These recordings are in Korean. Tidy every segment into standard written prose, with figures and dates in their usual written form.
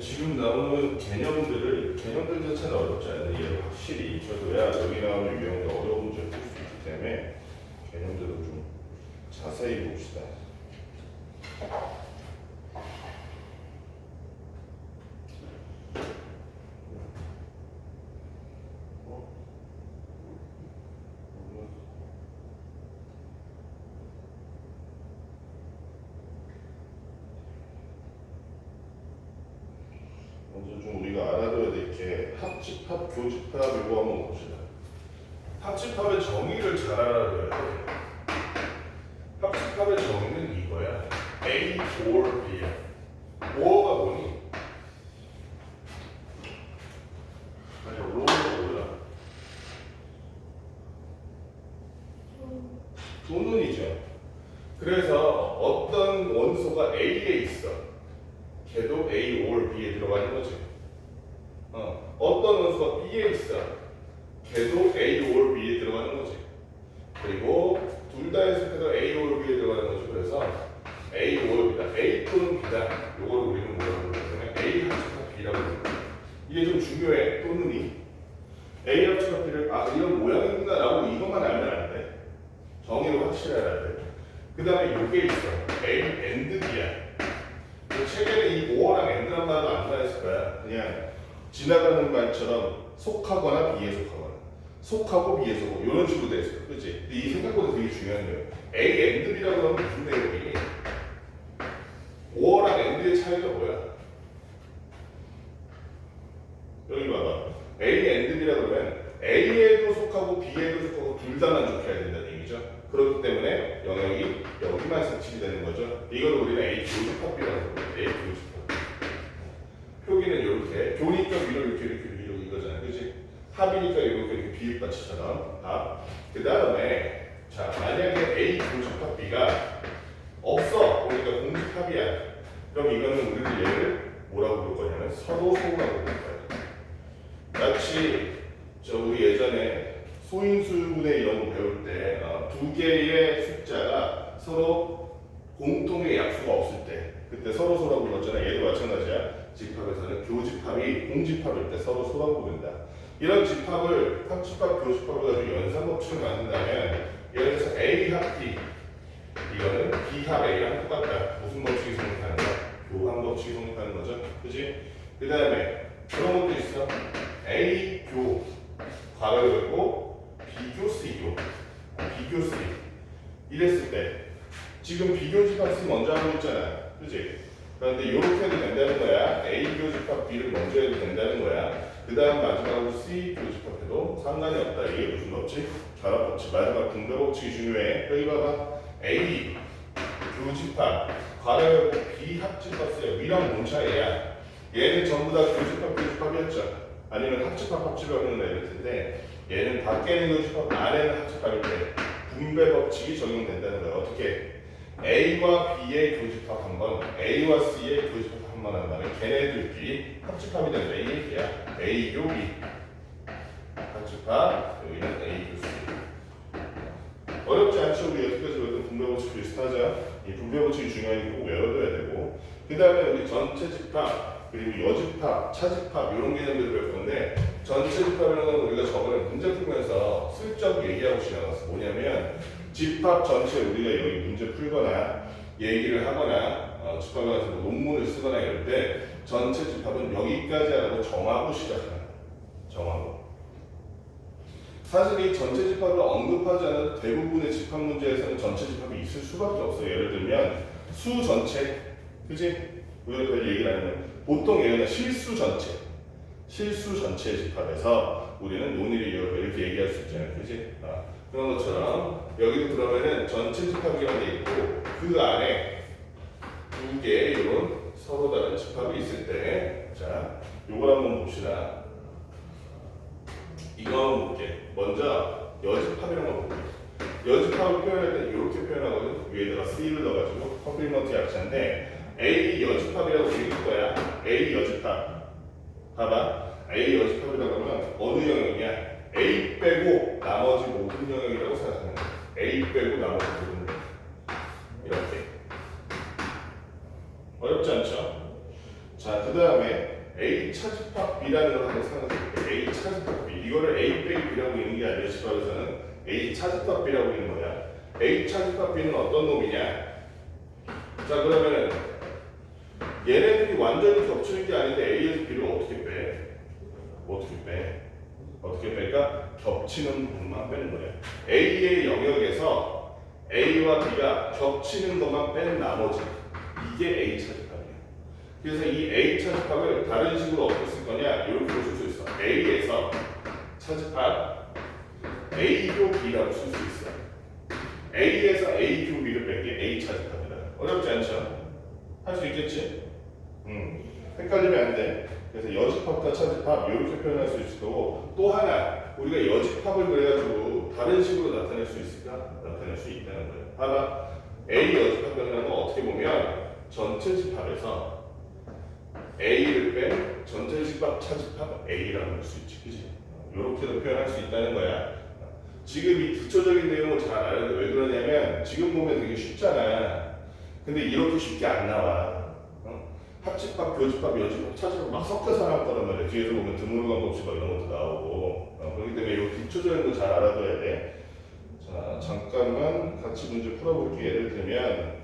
지금 나오는 개념들 자체는 어렵지 않은데 얘를 확실히 익혀둬야 여기 나오는 유형이 어려운 문제를 풀 수 있기 때문에 개념들을 좀 자세히 봅시다. 먼저 좀 우리가 알아둬야 될 게 합집합, 교집합 이거 한번 봅시다. 합집합의 정의를 잘 알아둬야 돼. 합집합의 정의는 이거야. A or B야. 뭐가 뭐니? 아니, 뭐가 뭐야? 도눈이죠. 그래서 어떤 원소가 A에 있어. 걔도 A or B에 들어가는 거지. 어떤 원소가 B에 있어. 걔도 A or B에 들어가는 거지. 그리고 둘 다 해석해서 A or B에 들어가는 거지. 그래서 A or B다. A 또는 B다. 요걸 우리는 뭐라고 부르냐면 A 합집합 B라고 부르는 거야. 이게 좀 중요해. 또는이. A 합집합 B를 이런 모양인가 라고 이것만 알면 안 돼. 정의를 확실히 알아야 돼. 그 다음에 요게 있어. A and B야. 책에는 이 more랑 and란 말도 안 나왔을 거야. 그냥 지나가는 말처럼 속하거나 비에 속하거나 속하고 비에 속하고 이런 식으로 돼 있어. 그렇지? 근데 이 생각보다 되게 중요한 거예요. A and B라고 하면 무슨 내용이? more랑 and의 차이가 뭐야? 여기 봐봐. A and B라고 하면 A에도 속하고 B에도 속하고 둘 다 만족해야 된다는 얘기죠. 그렇기 때문에 영역이 여기만 색칠이 되는 거죠. 이걸 우리는 A 교집합 B라고 합니다. A 교집합. 표기는 이렇게 교니까 위로 이렇게 이거잖아, 그렇지? 합이니까 이렇게 비읍받치처럼 합. 그 다음에 자 만약에 A 교집합 B가 없어, 그러니까 공집합이야. 그럼 이거는 우리는 얘를 뭐라고 부를 거냐면 서로 소라고 부를 거야. 마치 우리 예전에 소인수분해 이런 거 배울 때 두 개의 숫자가 서로 공통의 약수가 없을 때 그때 서로 소라고 불렀잖아. 얘도 마찬가지야. 집합에서는 교집합이 공집합일 때 서로 소라고 부른다. 이런 집합을 합집합, 교집합을 가지고 연산법칙을 만든다면 예를 들어서 A 합 B 이거는 B 합 A랑 똑같다. 무슨 법칙이 성립하는 거야? 교환 법칙이 성립하는 거죠. 그지? 그 다음에 그런 것도 있어. A 교 괄호 열고 비교 C교 비교 C 이랬을 때 지금 비교 집합 C 먼저 하고 있잖아. 그치? 그런데 이렇게 해도 된다는 거야. A 교집합 B를 먼저 해도 된다는 거야. 그 다음 마지막으로 C 교집합해도 상관이 없다. 이게 무슨 법칙? 결합 법칙. 마지막 분배 법칙이 중요해. 여기 봐봐. A 교집합 괄호 열고 B 합집합 C야. 위랑 뭔 차이야? 얘는 전부 다 교집합 교집합이었죠. 아니면 합집합 합집합이라는 애일 텐데 얘는 밖에는 교집합 안에는 합집합일 때 분배 법칙이 적용된다는 거야. 어떻게? A와 B의 교집합 한 번, A와 C의 교집합 한 번 한다면 걔네들끼리 합집합이 된다. 이 얘기야. A 교 B 합집합, 여기는 A 교 C. 어렵지 않죠? 우리 여태까지 배웠던 분배 법칙 비슷하죠? 이 분배 법칙이 중요하니까 꼭 외워둬야 되고 그 다음에 우리 전체 집합 그리고 여집합, 차집합 이런 개념들을 배울 건데 전체 집합이라는 건 우리가 저번에 문제 풀면서 슬쩍 얘기하고 지나갔어. 뭐냐면 집합 전체 우리가 여기 문제 풀거나 얘기를 하거나 집합에 가서 뭐 논문을 쓰거나 이럴 때 전체 집합은 여기까지 하라고 정하고 시작하는 거야. 정하고. 사실 이 전체 집합을 언급하지 않아도 대부분의 집합 문제에서는 전체 집합이 있을 수밖에 없어요. 예를 들면 수 전체, 그지? 우리가 별 얘기를 하면 보통 얘는 실수 전체 집합에서 우리는 논의를 이렇게 얘기할 수 있잖아요. 그지? 그런 것처럼 여기도 그러면은 전체 집합이라는 게 있고 그 안에 두 개의 이런 서로 다른 집합이 있을 때 자, 요걸 한번 봅시다. 이거 한번 볼게. 먼저 여집합이라는 거 볼게. 여집합을 표현할 때 이렇게 표현하거든. 위에다가 C를 넣어가지고 컴플리먼트 약자인데 A 여집합이라고 읽을 거야. A 여집합. 봐봐. A 여집합이라고 하면 어느 영역이야? A 빼고 나머지 모든 영역이라고 생각하는 거야. A 빼고 나머지 모든 영역. 이렇게. 어렵지 않죠? 자, 그 다음에 A 차집합 B라는 걸 한번 생각해볼게요. A 차집합 B. 이거를 A 빼기 B라고 있는 게 아니라 집합에서는 A 차집합 B라고 있는 거야. A 차집합 B는 어떤 놈이냐? 자, 그러면은 얘네들이 완전히 겹치는 게 아닌데 A에서 B를 어떻게 빼? 어떻게 빼? 어떻게 뺄까? 겹치는 부분만 빼는 거예요. A의 영역에서 A와 B가 겹치는 것만 뺀 나머지 이게 A 차집합이에요. 그래서 이 A 차집합을 다른 식으로 어떻게 쓸 거냐? 이렇게 보실 수 있어. A에서 차집합 A교 B라고 쓸 수 있어요. A에서 A교 B를 뺀 게 A 차집합이다. 어렵지 않죠? 할 수 있겠지? 헷갈리면 안 돼. 그래서 여집합과 차집합 이렇게 표현할 수 있고 또 하나 우리가 여집합을 그래가지고 다른 식으로 나타낼 수 있을까? 나타낼 수 있다는 거예요. 봐봐. A 여집합이라는 건 어떻게 보면 전체 집합에서 A를 뺀 전체 집합 차집합 A라고 할 수 있지, 그지? 이렇게도 표현할 수 있다는 거야. 지금 이 기초적인 내용을 잘 알아야 돼. 왜 그러냐면 지금 보면 되게 쉽잖아. 근데 이렇게 쉽게 안 나와. 합집합, 교집합, 여집합, 차집합 막 섞여서 나올 거란 말이야. 뒤에서 보면 드물어간 법칙 막 이런 것도 나오고. 그렇기 때문에 이 기초적인 거 잘 알아둬야 돼. 자, 잠깐만 같이 문제 풀어볼게. 예를 들면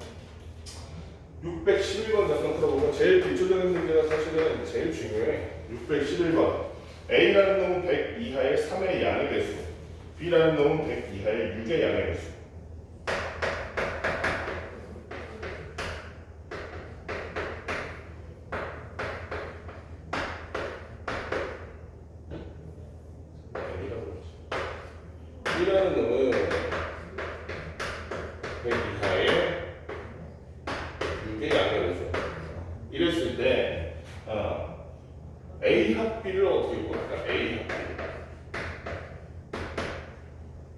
611번 잠깐 풀어보면 제일 기초적인 문제가 사실은 제일 중요해. 611번 A라는 놈은 100 이하의 3의 양의 배수, B라는 놈은 100 이하의 6의 양의 배수. B라는 놈은 100 이하의 6의 양의 배수. 이랬을 때 A 합 B를 어떻게 구할까? A 합 B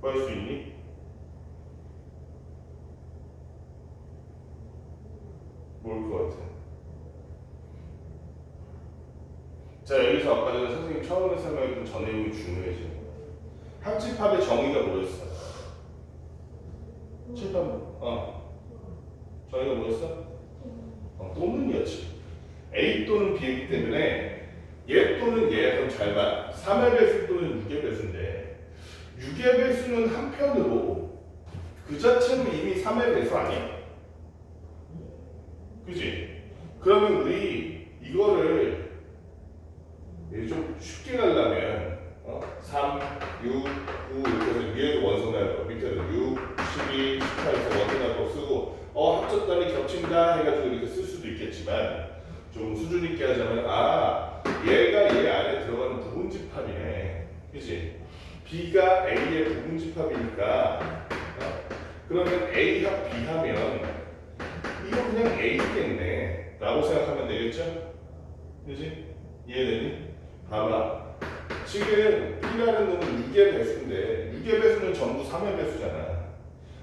구할 수 있니? 뭘 것 같아? 자, 여기서 아까 전에 선생님 처음에 설명했던 전 내용이 중요해지는 거야. 합집합의 정의가 뭐였어? 칠판 정의가 뭐였어? 또는이었지. A 또는 B이기 때문에 얘 또는 얘 그럼 잘 봐. 3의 배수 또는 6의 배수인데 6의 배수는 한편으로 그 자체로 이미 3의 배수 아니야? 그지? 그러면 우리 이거를 좀 쉽게 가려면 3, 6, 9 이렇게 해서 위에도 원소날 거, 밑에도 6, 12, 18에서 원소날 거 쓰고 합쳤다니 겹친다 해가지고 이렇게 쓸 수도 있겠지만 좀 수준 있게 하자면 얘가 얘 안에 들어가는 부분집합이네, 그치? B가 A의 부분집합이니까 그러면 A 합 B 하면 이거 그냥 A겠네 라고 생각하면 되겠죠? 그치? 이해되니? 봐봐. 지금 B라는 놈은 6의 배수인데 6의 배수는 전부 3의 배수잖아.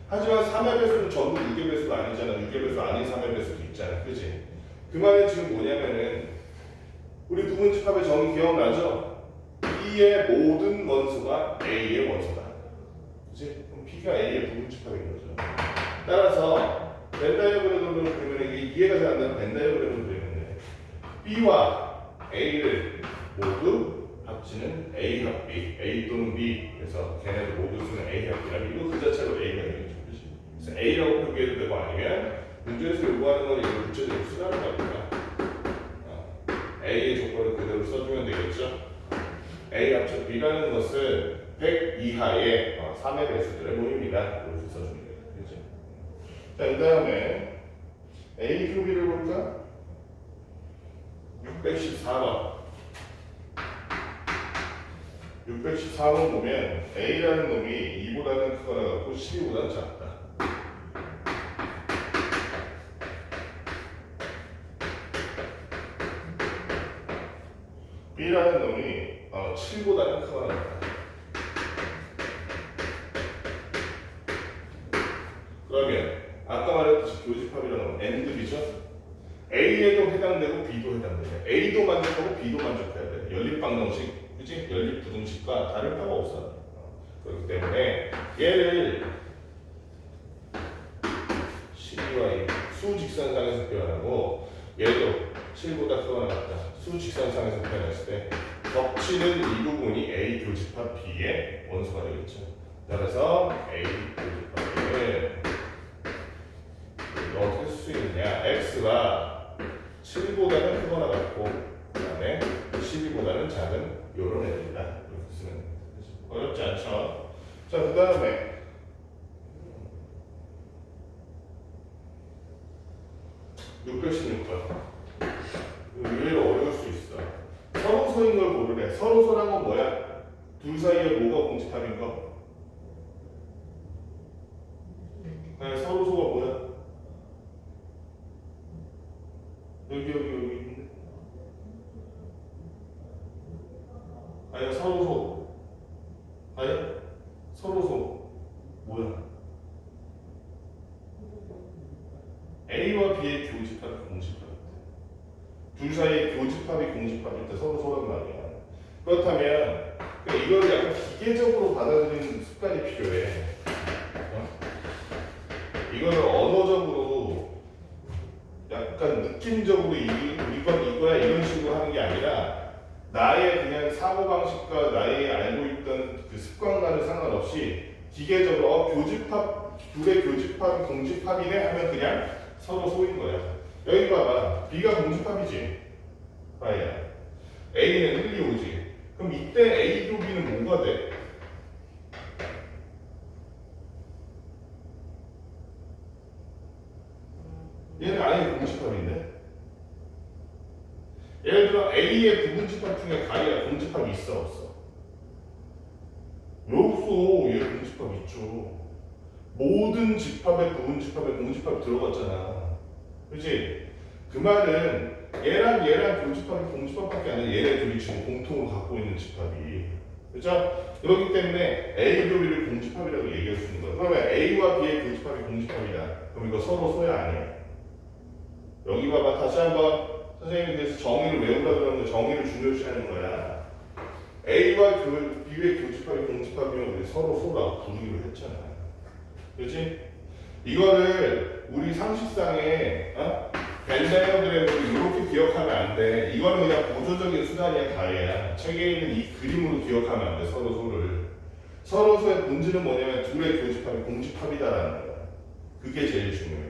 하지만 3의 배수는 전부 6의 배수가 아니잖아. 6의 배수 아닌 3의 배수도 있잖아. 그치? 그 말은 지금 뭐냐면은 우리 부분집합의 정의 기억나죠? B의 모든 원소가 A의 원소다. 그치? 그럼 B가 A의 부분집합인 거죠. 따라서 벤다이어그램으로 그리면 이게 이해가 잘 안 되는 벤다이어그램으로 그리면 돼. B와 A를 모두 합치는 A 합 B, A 또는 B. 그래서 걔네들 모두 쓰는 A 합 B라면 이거 그 자체로 A가 되겠죠. 그래서 A라고 표기해도 되고 아니면 문제에서 요구하는 건 이걸 구체적으로 쓰라는 겁니다. A의 조건을 그대로 써주면 되겠죠. A 합쳐 B라는 것은 100 이하의 3의 배수들의 모임이다. 이렇게 써주면 되겠죠. 자, 그 다음에 A 교비를 볼까? 614번. 614번 보면 A라는 놈이 2보다는 크거나 같고 12보다는 작다. B라는 놈이 7보다는 크거나 같다. 그러면 아까 말했듯이 교집합이라는 건 ANDB죠? A에도 해당되고 B도 해당돼요. A도 만족하고 B도 만족해야 돼. 연립방정식, 그치? 연립부등식과 다를 바가 없어. 그렇기 때문에 얘를 CD와 수직선상에서 표현하고 얘도 7보다 크거나 같다. 수직선상에서 표현했을 때 겹치는 이 부분이 A 교집합 B의 원소가 되겠죠. 그래서 A 교집합 B를 어떻게 쓸 수 있느냐? X가 7보다는 크거나 같고 그 다음에 12보다는 작은 요런 애들이다. 이렇게 쓰면 어렵지 않죠? 자, 그 다음에 616번. 의외로 어려울 수 있어. 서로소인 걸 모르래. 서로소란 건 뭐야? 둘 사이에 뭐가 공집합인 거? 네, 서로소가 뭐야? 여기 있는데? 아니야, 서로소. 아니야? 서로소. 뭐야? A와 B의 교집합이 공집합일 때. 둘 사이의 교집합이 공집합일 때 서로소란 말이야. 그렇다면 이거를 약간 기계적으로 받아들이는 습관이 필요해. 이거를 언어적으로 약간 느낌적으로 이건 이거야 이런 식으로 하는 게 아니라 나의 그냥 사고방식과 나의 알고 있던 그 습관과는 상관없이 기계적으로 교집합, 둘의 교집합이 공집합이네 하면 그냥 서로 소인 거야. 여기 봐봐. B가 공집합이지. 아야. A는 1, 2, 5지. 그럼 이때 A도 B는 뭐가 돼? 얘는 아예 공집합인데? 예를 들어 A의 부분집합 중에 가리가 공집합이 있어 없어? 없어. 얘 공집합 있죠. 모든 집합에 부분집합에 공집합이 들어갔잖아. 그치? 그 말은 얘랑 교집합이 공집합밖에 아니라 얘네 둘이 지금 공통으로 갖고 있는 집합이. 그죠? 그렇기 때문에 A, B를 공집합이라고 얘기할 수 있는 거야. 그러면 A와 B의 교집합이 공집합이다. 그럼 이거 서로 소야 아니야? 여기 봐봐. 다시 한번 선생님이 그래서 정의를 외우라고 그러는데 정의를 중요시하는 거야. A와 B의 교집합이 공집합이면 우리 서로 소라고 부르기로 했잖아. 그렇지? 이거를 우리 상식상에 벤다이어그램으로 이렇게 기억하면 안 돼. 이거는 그냥 보조적인 수단이야, 가해야. 책에 있는 이 그림으로 기억하면 안 돼, 서로 소를. 서로 소의 본질은 뭐냐면 둘의 교집합이 공집합이다라는 거야. 그게 제일 중요해.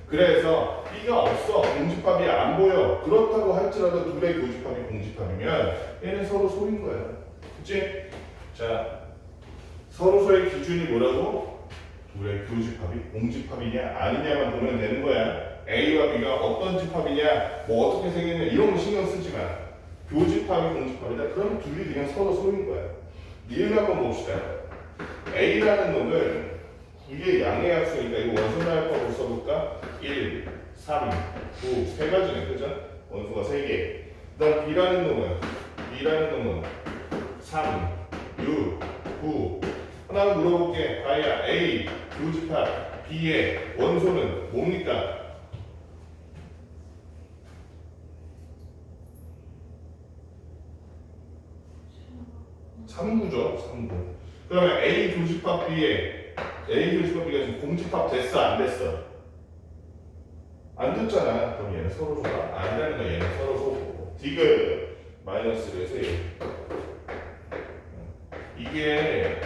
그래서 B가 없어. 공집합이 안 보여. 그렇다고 할지라도 둘의 교집합이 공집합이면 얘는 서로 소인 거야. 그치? 자, 서로 소의 기준이 뭐라고? 둘의 교집합이 공집합이냐 아니냐만 보면 되는 거야. A와 B가 어떤 집합이냐, 뭐 어떻게 생겼냐 이런 거 신경 쓰지 마. 교집합이 공집합이다. 그럼 둘이 그냥 서로 소인 거야. 니은 한번 봅시다. A라는 놈을 이게 양의 약수니까 이거 원소날법으로 써볼까? 1, 3, 9 세 가지네, 그죠? 원소가 3개. 그다음 B라는 놈은 3, 6, 9. 하나 물어볼게. 가야 A 교집합 B의 원소는 뭡니까? 3구죠. 3구. 그러면 A 교집합 B가 지금 공집합 됐어? 안 됐어? 안 됐잖아. 그럼 얘는 서로 소가 아니라는 거야. 얘는 서로 소고. 디귿 마이너스를 해서 이게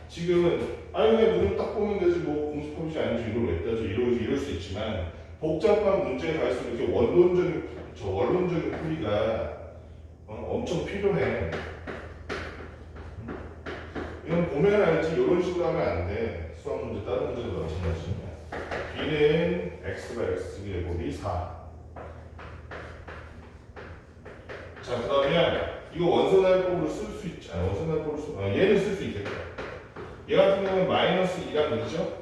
지금은 아니 그냥 눈을 딱 보면 되지 뭐 공집합이지 아닌지 이걸 왜 따져 이럴 수 있지만 복잡한 문제에 갈수록 이렇게 원론적인 풀이가 엄청 필요해. 이건 보면 알지 이런 식으로 하면 안 돼. 수학 문제 다른 문제도 마찬가지야. B는 X가 X 제곱이 4. 자 그러면 이거 원소날법으로 쓸 수 있잖아. 원소날법으로 얘는 쓸 수 있겠다. 얘 같은 경우는 마이너스 2랑 되죠?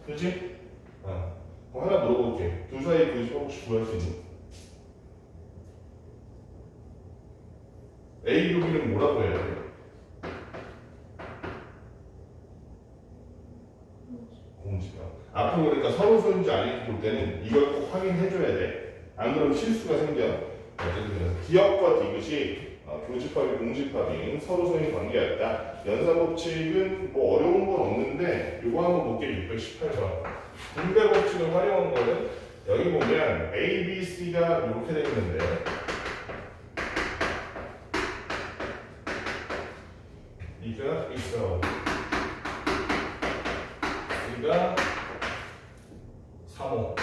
그렇지? 그럼 하나 물어볼게. 둘 사이 교집합 혹시 구할 수 있니? A 교비는 뭐라고 해야 돼? 공집합. 앞으로 그러니까 서로소인지 아닌지 볼 때는 이걸 꼭 확인해줘야 돼. 안 그러면 실수가 생겨. 어쨌든 기억과 디귿이 교집합이 공집합인 서로소인 관계였다. 연산법칙은 뭐 어려운 건 없는데 이거 한번 볼게. 618번. 분배 법칙을 활용한 거는 여기 보면 A, B, C가 이렇게 되어 있는데 B가 있어. C가 3호.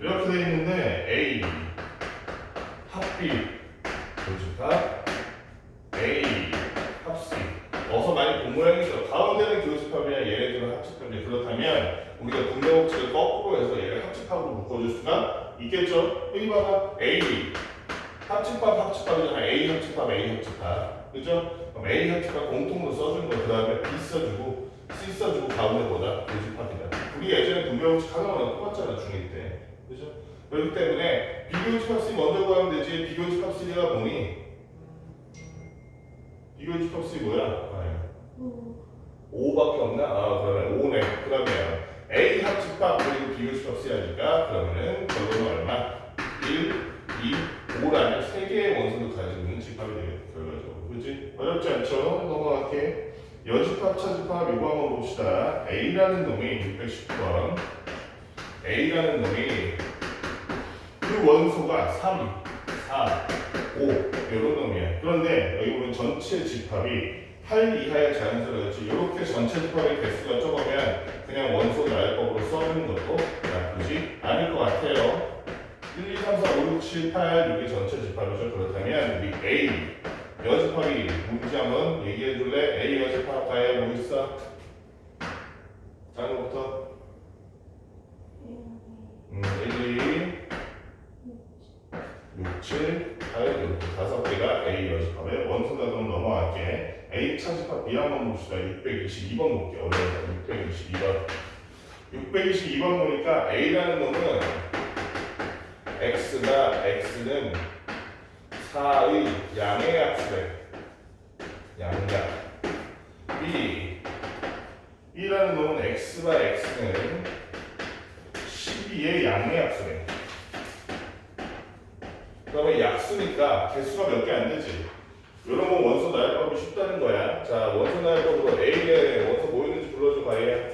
이렇게 되어 있는데 A 합 B 교집합 A 합 C. 어서 많이 본 모양이죠. 가운데는 교집합이야. 얘네들은 합집합이야. 그렇다면 우리가 분배법칙을 거꾸로 해서 얘를 합집합으로 묶어줄 수가 있겠죠. 여기 봐봐. A 합집합이잖아. A 합집합 A 합집합. 그죠? 그럼 A 합집합 공통으로 써주는 거. 그 다음에 B 써주고 C 써주고 가운데 보자. 교집합이다. 우리 예전에 분배법칙 하나만 똑같잖아. 중1 때. 그죠? 그렇기 때문에 비교집합 C 먼저 구하면 되지. 비교집합 C가 뭐니? 비교집합 C 뭐야? 5밖에 없나? 아, 그러면 5네. 그러면 A 합집합 그리고 비교집합 C 하니까 그러면은 결론은 얼마? 1, 2, 5라는 3개의 원소를 가지고 있는 집합이 되겠다. 결과적으로. 그치? 어렵지 않죠? 넘어갈게. 여집합, 차집합 이거 한번 봅시다. A라는 놈이 610번. A라는 놈이 그 원소가 3, 4, 5 이런 놈이야. 그런데 여기 보면 전체 집합이 8 이하의 자연수라겠지. 이렇게 전체 집합의 개수가 적으면 그냥 원소 나열법으로 써주는 것도 나쁘지 않을 것 같아요. 1, 2, 3, 4, 5, 6, 7, 8 이게 전체 집합이죠. 그렇다면 우리 A 여집합이 뭔지 한번 얘기해 줄래? A 여집합 가야 뭐 있어? 작은 거부터 1, 2, 6, 7, 8 이렇게 5개가 A 여집합의 원소다. 그럼 넘어갈게. A 차집합 B 한번 봅시다. 622번 볼게요. 어려워요. 622번. 622번 보니까 A라는 놈은 X는 4의 양의 합수래. 양약. B라는 놈은 X가 X는 12의 양의 합수래. 그러면 약수니까 개수가 몇 개 안 되지. 이런 건 원소 나열법이 쉽다는 거야. 자, 원소 나열법으로 A에 원소 뭐 있는지 불러줘 봐요.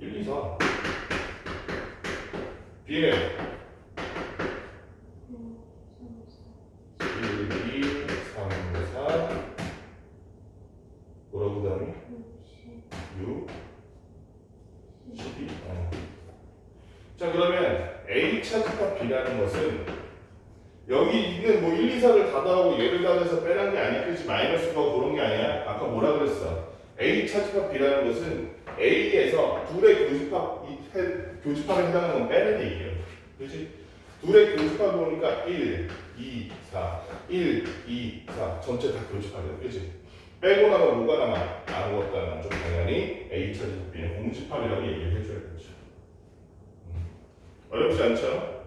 1, 2, 4. B는 1, 2, 3, 4. 뭐라고 그 다음에? 6, 12. 자, 그러면 A 차집합 B라는 것은 여기 있는 뭐 1, 2, 4를 다 더하고 얘를 더해서 빼라는 게 아니야. 그렇지? 마이너스가 그런 게 아니야. 아까 뭐라 그랬어? A 차집합 B라는 것은 A에서 둘의 교집합에 해당하는 건 빼는 얘기예요. 그렇지? 둘의 교집합 보니까 1, 2, 4, 1, 2, 4 전체 다 교집합이야. 그렇지? 빼고 나면 뭐가 남아? 아무것도 안 남죠. 당연히 A 차집합 B는 공집합이라고 얘기를 해줘야 되죠. 어렵지 않죠?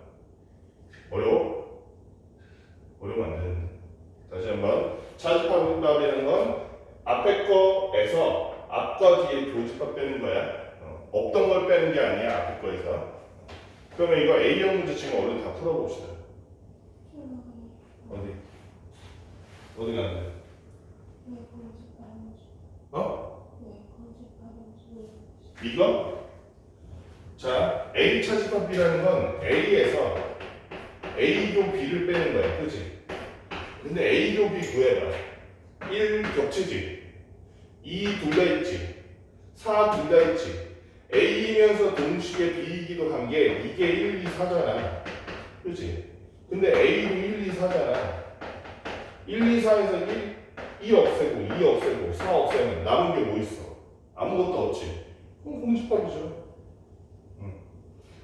어려워? 어려우면 안 되는데. 다시 한번. 차집합이라는 건 앞에 거에서 앞과 뒤에 교집합 빼는 거야. 없던 걸 빼는 게 아니야. 앞에 거에서. 그러면 이거 A형 문제 지금 얼른 다 풀어봅시다. 어디 가는데? 이거? 자, A 차집합 B라는 건 A에서 A교 B를 빼는 거야. 그치? 근데 A교 B 구해봐. 1 겹치지? 2 둘 다 있지? 4 둘 다 있지? A이면서 동시에 B이기도 한 게 이게 1, 2, 4잖아. 그치? 근데 A도 1, 2, 4잖아. 1, 2, 4에서 2 없애고 2 없애고 4 없애면 남은 게 뭐 있어? 아무것도 없지? 그럼 공집합이죠.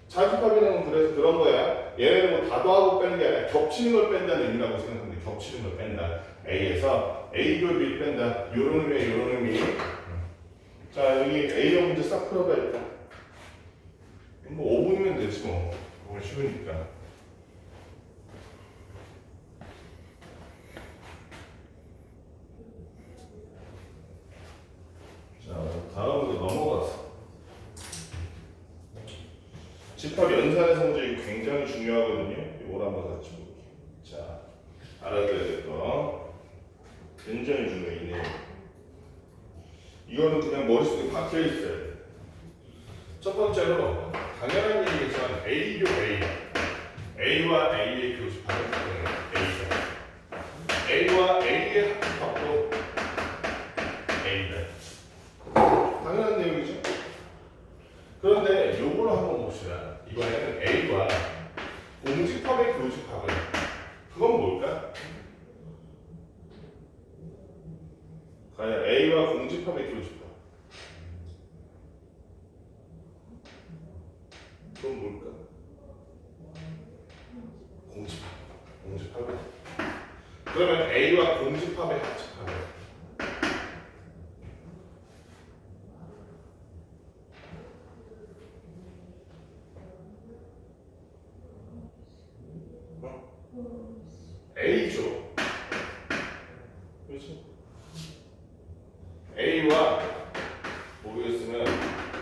차집합이라는 건 그래서 그런 거야. 얘네는 뭐 다 더하고 빼는 게 아니라 겹치는 걸 뺀다는 의미라고 생각하는데 겹치는 걸 뺀다. A에서 A교 B를 뺀다. 요런 의미에 요런 의미. 자, 여기 A형 문제 싹 풀어봐야겠다. 뭐 5분이면 되지 뭐. 너무 쉬우니까. 자, 다음으로 넘어갔어. 집합 연산의 성질이 굉장히 중요하거든요. 이걸 한번 같이 볼게요. 자, 알아둬야 될 거. 굉장히 중요해 이 내용. 이거는 그냥 머릿속에 박혀 있어야 돼. 첫 번째로 당연한 얘기겠지만 A교 A, A와 A의 교집합은 A다. A와 A의 합집합도 A다. 당연한 내용이죠. 그런데 요거를 한번 봅시다. 이번에는 A와 공집합의 교집합은 그건 뭘까? 과연 A와 공집합의 교집합 그건 뭘까? 공집합. 그러면 A와 공집합의 합집합은 A죠. 그렇지? A와 모르겠으면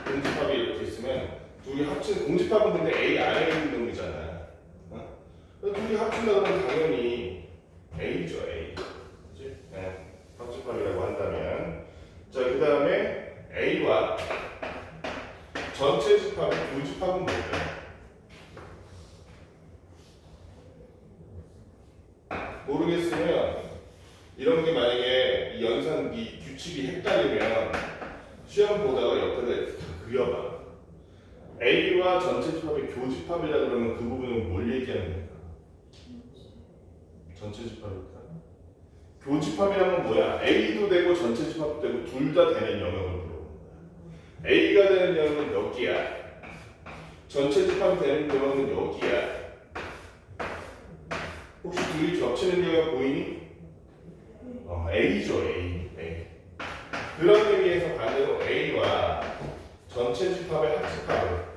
공집합이 이렇게 있으면 둘이 합친 공집합은 근데 A 안에 있는 놈이잖아. 둘이 합친다 그러면 당연히 A죠, A. 그렇지? 네. 합집합이라고 한다면 자, 그 다음에 A와 전체 집합의 교집합은 뭘까요? 모르겠으면 이런 게 만약에 이 연산기 규칙이 헷갈리면 시험 보다가 옆에다 그려봐. A와 전체 집합의 교집합이라 그러면 그 부분은 뭘 얘기하는 겁니까? 전체 집합일까? 교집합이라는 건 뭐야? A도 되고 전체 집합도 되고 둘 다 되는 영역을 물어보는 거야. A가 되는 영역은 여기야. 전체 집합이 되는 영역은 여기야. 혹시 둘이 겹치는 영역 보이니? A죠, A. 그런 의미에서 반대로 A와 전체 집합의 합집합은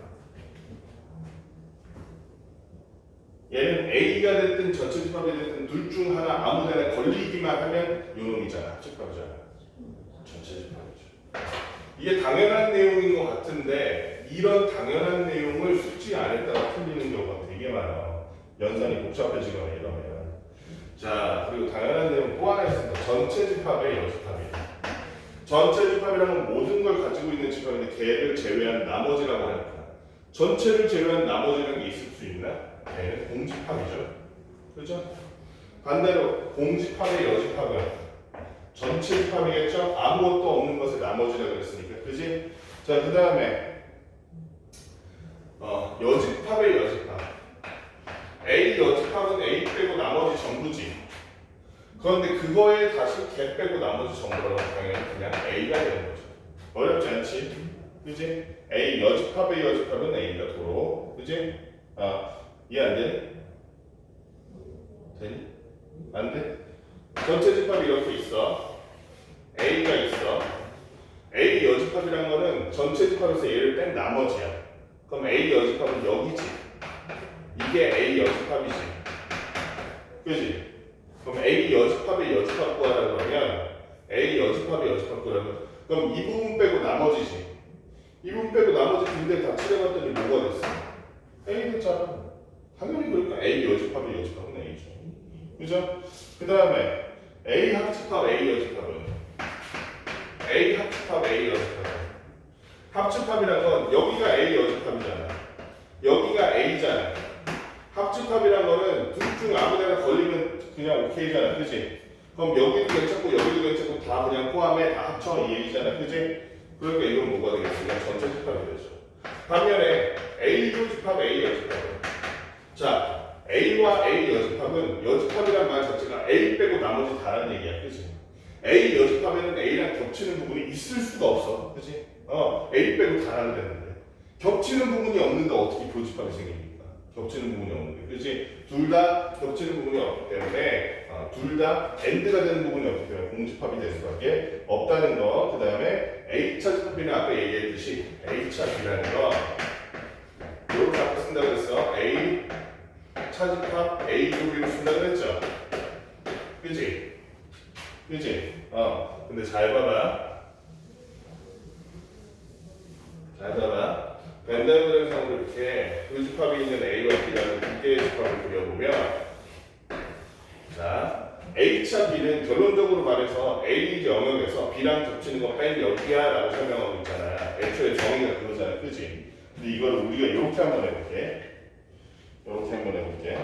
얘는 A가 됐든 전체 집합이 됐든 둘 중 하나 아무 데나 걸리기만 하면 요놈이잖아. 합집합이잖아. 전체 집합이죠. 이게 당연한 내용인 것 같은데 이런 당연한 내용을 숙지 안에다가 틀리는 경우가 되게 많아. 연산이 복잡해지거나 이러면. 자, 그리고 당연한 내용 또 하나 있습니다. 전체 집합의 여집합이에요. 전체 집합이라는 모든 걸 가지고 있는 집합인데 걔를 제외한 나머지라고 하니까 전체를 제외한 나머지라는 게 있을 수 있나? 걔는 공집합이죠. 그렇죠? 반대로 공집합의 여집합은 전체 집합이겠죠? 아무것도 없는 것을 나머지라고 그랬으니까. 그지? 자, 그 다음에 여집합의 여집합. A 여집합은 A 빼고 나머지 전부지. 그런데 그거에 다시 걔 빼고 나머지 전부라고 당연히 그냥 A가 되는 거죠. 어렵지 않지? 그지? A 여집합의 여집합은 A가 도로. 그지? 이해 안 되니? 되니? 안 돼? 전체 집합이 이렇게 있어. A가 있어. A 여집합이란 거는 전체 집합에서 얘를 뺀 나머지야. 그럼 A 여집합은 여기지. 이게 A 여집합이지. 그지? 그럼 A 여집합의 여집합 구하라 그러면 A 여집합의 여집합 구하면 그럼 이 부분 빼고 나머지지. 이 부분 빼고 나머지 군대 다 칠해봤더니 뭐가 됐어? A 됐잖아. 당연히 그러니까 A 여집합의 여집합은 A죠. 그죠? 그 다음에 A 합집합 A 여집합은 A 합집합 A 여집합은 합집합이란 건 여기가 A 여집합이잖아. 여기가 A잖아. 합집합이란 거는 둘 중 아무데나 걸리면 그냥 오케이잖아. 그지? 그럼 여기도 괜찮고 여기도 괜찮고 다 그냥 포함해 다 합쳐 이 얘기잖아. 그지? 그러니까 이건 뭐가 되겠어? 그냥 전체 집합이 되죠. 반면에 A 교집합 A 여집합은 자 A와 A 여집합은 여집합이란 말 자체가 A 빼고 나머지 다라는 얘기야. 그지? A 여집합에는 A랑 겹치는 부분이 있을 수가 없어. 그지? A 빼고 다라는 되는데 겹치는 부분이 없는데 어떻게 교집합이 생깁니까? 겹치는 부분이 없는데, 그렇지? 둘 다 겹치는 부분이 없기 때문에 둘 다 AND가 되는 부분이 없기 때문에 공집합이 될 수밖에 없다는 거. 그 다음에 A차 집합비는 아까 얘기했듯이 A차 B라는 거 이렇게 아까 쓴다고 그랬어. A 차집합 A 조리로 쓴다고 그랬죠? 그치? 그치? 근데 잘 봐봐. 잘 봐봐. 벤다이어그램상으로 이렇게 교집합이 있는 A와 B라는 두 개의 집합을 그려보면 자 H와 B는 결론적으로 말해서 A 영역에서 B랑 겹치는 거 뺀 여기야 라고 설명하고 있잖아. 애초에 정의가 그거잖아. 그지? 근데 이거를 우리가 이렇게 한번 해볼게. 이렇게 한번 해볼게.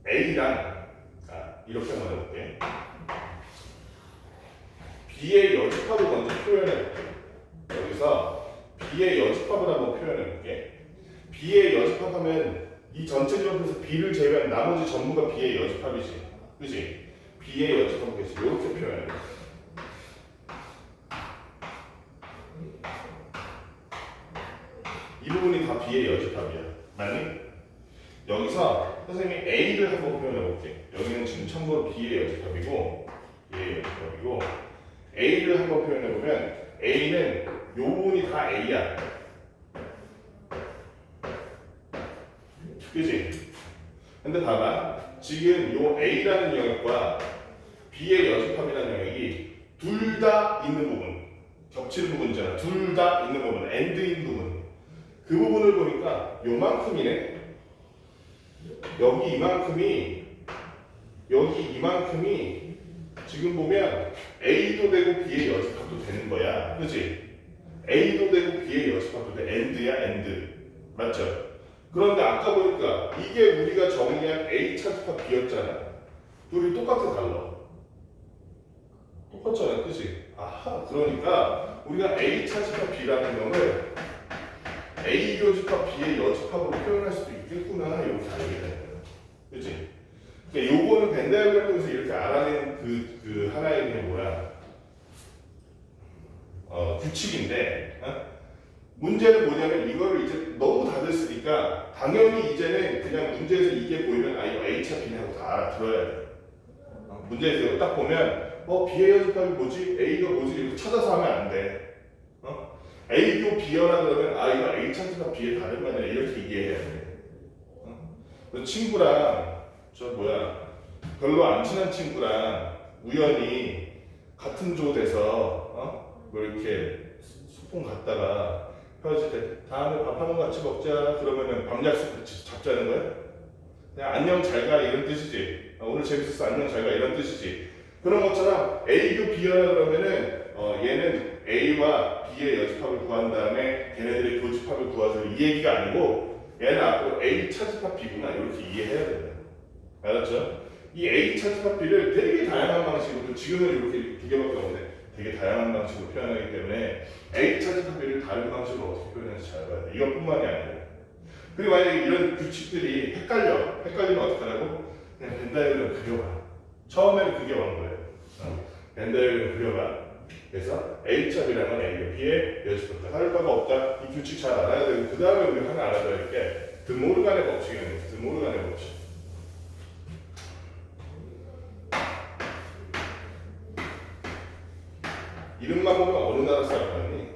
A랑 이렇게 한번 해볼게. B의 여집합을 먼저 표현해볼게. 여기서 B의 여집합을 한번 표현해볼게. B의 여집합하면 이 전체 지역에서 B를 제외한 나머지 전부가 B의 여집합이지. 그지? B의 여집합을 이렇게 표현해. 이 부분이 다 B의 여집합이야. 맞니? 여기서 선생님이 A를 한번 표현해 볼게. 여기는 지금 참고로 B의 여집합이고 B의 여집합이고 A를 한번 표현해 보면 A는 요 부분이 다 A야. 그지? 근데 봐봐. 지금 요 A라는 영역과 B의 여집합이라는 영역이 둘 다 있는 부분, 겹치는 부분이잖아. 둘 다 있는 부분, AND인 부분. 그 부분을 보니까 요만큼이네. 여기 이만큼이 지금 보면 A도 되고 B의 여집합도 되는 거야. 그치? A도 되고 B의 여집합도 돼. AND야, AND. 맞죠? 그런데 아까 보니까 이게 우리가 정의한 A 차집합 B였잖아. 둘이 똑같아, 달라. 똑같잖아. 그치? 아하. 그러니까 우리가 A 차집합 B라는 놈을 A 교집합 B의 여집합으로 표현할 수도 있겠구나. 이렇게 알게 되는 거야. 그치? 그러니까 요거는 벤 다이어그램 통해서 이렇게 알아낸 그 하나의 그게 뭐야? 규칙인데, 문제는 뭐냐면 이거를 이제 너무 다들 쓰니까 당연히 이제는 그냥 문제에서 이게 보이면 이거 A차 B네 하고 다 알아들어야 돼. 문제에서 딱 보면 B의 여집합이 뭐지? A가 뭐지? 이렇게 찾아서 하면 안 돼. A교 B여라 그러면 이거 A 차집합 B의 다른 거냐 이렇게 이해해야 돼. 친구랑 별로 안 친한 친구랑 우연히 같은 조 돼서 뭐 이렇게 소풍 갔다가 헤어질 때 다음에 밥 한번 같이 먹자 그러면은 밥 약속 잡자는 거야? 그냥 안녕 잘 가 이런 뜻이지. 오늘 재밌었어 안녕 잘 가 이런 뜻이지. 그런 것처럼 A교 B여라 그러면은 얘는 A와 B의 여집합을 구한 다음에 걔네들의 교집합을 구하자 이 얘기가 아니고 얘는 앞으로 A 차집합 B구나 이렇게 이해해야 된다. 알았죠? 이 A 차집합 B를 되게 다양한 방식으로 지금은 이렇게 두 개밖에 없는데 되게 다양한 방식으로 표현하기 때문에 A 차집합 B를 다른 방식으로 어떻게 표현하는지 잘 봐야 돼. 이것뿐만이 아니라 그리고 만약에 이런 규칙들이 헷갈리면 어떻게 하라고? 그냥 벤 다이어그램 그려봐. 처음에는 그게 원거예요. 벤 다이어그램 그려봐. 그래서 H샵이라는 A와 B의 여집합 다를 바가 없다. 이 규칙 잘 알아야 되고 그 다음에 우리 하나 알아둬야 할 게 드모르간의 법칙이었는데 드모르간의 법칙. 이름만 보면 어느 나라 사람 같니?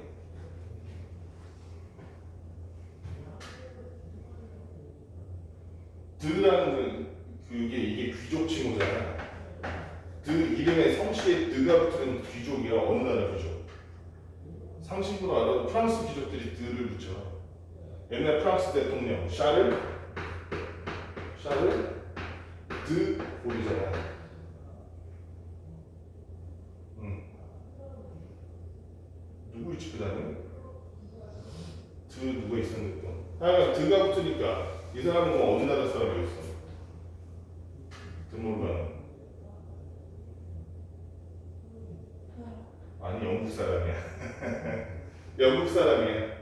드라는 이게 귀족 칭호잖아. 드 이름에 성씨에 드가 붙은 귀족이야. 어느 나라 귀족? 상식으로 알아도 프랑스 귀족들이 드를 붙여. 옛날 프랑스 대통령 샤를 드 골이잖아. 누구 있지 그 다음에? 드 누가 있었는데? 드가 붙으니까 이 사람은 어느 나라 사람이었어? 드모르간. 아니 영국 사람이야. 영국 사람이야.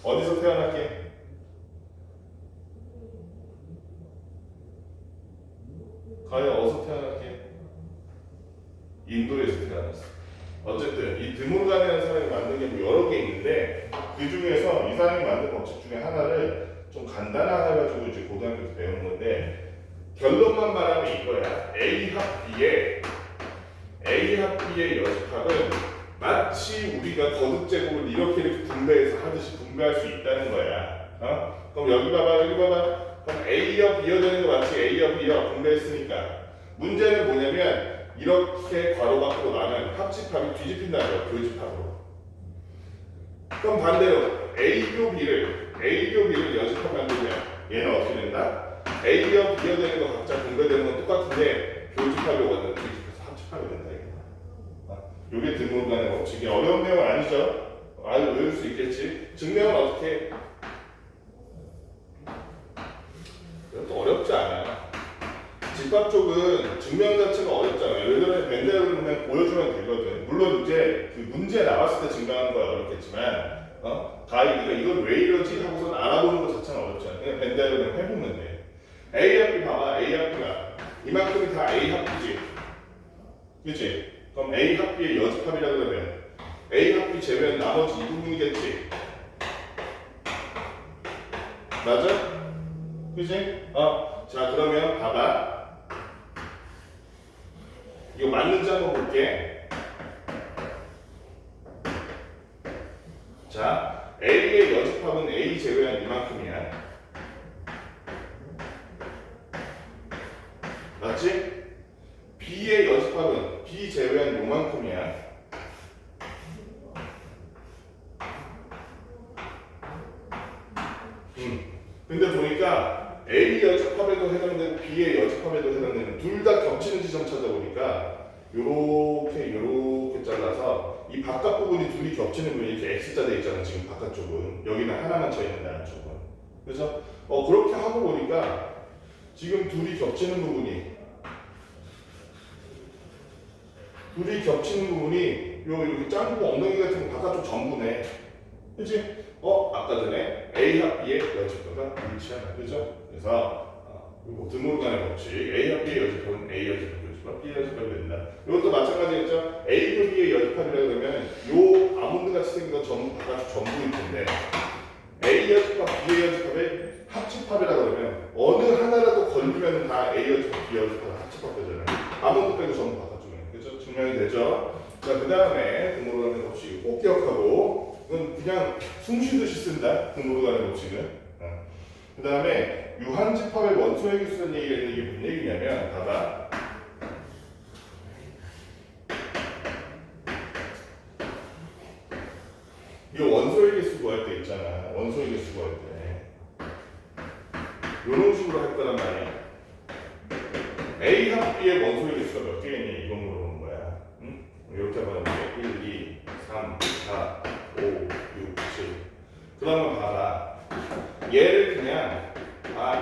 어디서 태어났게? 과연 어디서 태어났게? 인도에서 태어났어. 어쨌든 이 드모르간이라는 사람이 만든 게 뭐 여러 개 있는데 그 중에서 이 사람이 만든 법칙 중에 하나를 좀 간단하게 해가지고 이제 고등학교에서 배우는 건데 결론만 말하면 이거야. A 합 B의 여집합은 마치 우리가 거듭 제곱을 이렇게 분배해서 하듯이 분배할 수 있다는 거야. 그럼 여기 봐봐. 그럼 A여 B여 되는 거 마치 A여 B여 분배했으니까 문제는 뭐냐면 이렇게 괄호 밖으로 나면 합집합이 뒤집힌다는 거야. 교집합으로. 그럼 반대로 A교 B를 여집합하면 얘는 어떻게 된다? A와 B가 되는 거 각자 분배되는 건 똑같은데 교집합이 완전 뒤집혀서 합집합이 된다 이거. 이게 드물간의 법칙이 어려운 내용은 아니죠? 아주 외울 수 있겠지. 증명은 어떻게? 이것도 어렵지 않아요. 집합 쪽은 증명 자체가 어렵잖아요. 예를 들어 벤데어를 그냥 보여주면 되거든. 물론 이제 그 문제 나왔을 때 증명하는 거야 어렵겠지만, 가이드가 이건 왜 이러지 하고서 알아보는 것 자체는 어렵잖아. 그냥 벤데어를 그냥 해보면 돼. A 합비 봐봐. A 합비가 이만큼이 다 A 합비지, 그렇지? 그럼 A 합비의 여집합이라 그러면 A 합비 제외한 나머지 이 부분이겠지. 맞아? 그지? 자 그러면 봐봐. 이거 맞는지 한번 볼게. 자, A의 여집합은 A 제외한 이만큼이야. 맞지? B의 여집합은 B 제외한 요만큼이야. 근데 보니까 A 여집합에도 해당되고 B의 여집합에도 해당되는 둘 다 겹치는 지점 찾아보니까 요렇게 잘라서 이 바깥 부분이 둘이 겹치는 부분이 이렇게 X자 돼 있잖아. 지금 바깥쪽은 여기는 하나만 쳐 있는데 안쪽은. 그래서 그렇게 하고 보니까 지금 둘이 겹치는 부분이 이렇게 짱구 엉덩이 같은 거 바깥쪽 전부네. 그치? 아까 전에 A 합비의 여집합과 일치하나, 그죠? 그래서 이거 드물간의 법칙, A 합비의 여집합은 A 여집합, B 여집합이 된다. 이것도 마찬가지겠죠? A 교 B의 여집합이라 그러면 요 아몬드 같이 생긴 거 전부 바깥쪽 전부일 텐데 A 여집합, B의 여집합의 합집합이라 그러면 어느 하나라도 걸리면 다 A 여집합, B 여집합 합집합 되잖아요. 아몬드 빼고 전부 바깥쪽이네, 그죠? 증명이 되죠? 자, 그 다음에 드물간의 법칙 꼭 기억하고. 이건 그냥 숨 쉬듯이 쓴다. 등으로 가는 법칙은. 그 다음에 유한집합의 원소의 개수라는 얘기가 있는데 이게 무슨 얘기냐면 봐봐. 이거 원소의 개수 구할 때 있잖아. 원소의 개수 구할 때 이런 식으로 할 거란 말이야. A 합비의 원소의 개수가 몇 개겠니? 이거 물어보는 거야. 응? 이렇게 하면 1, 2, 3, 4 5, 6, 7. 그러면 봐봐. 얘를 그냥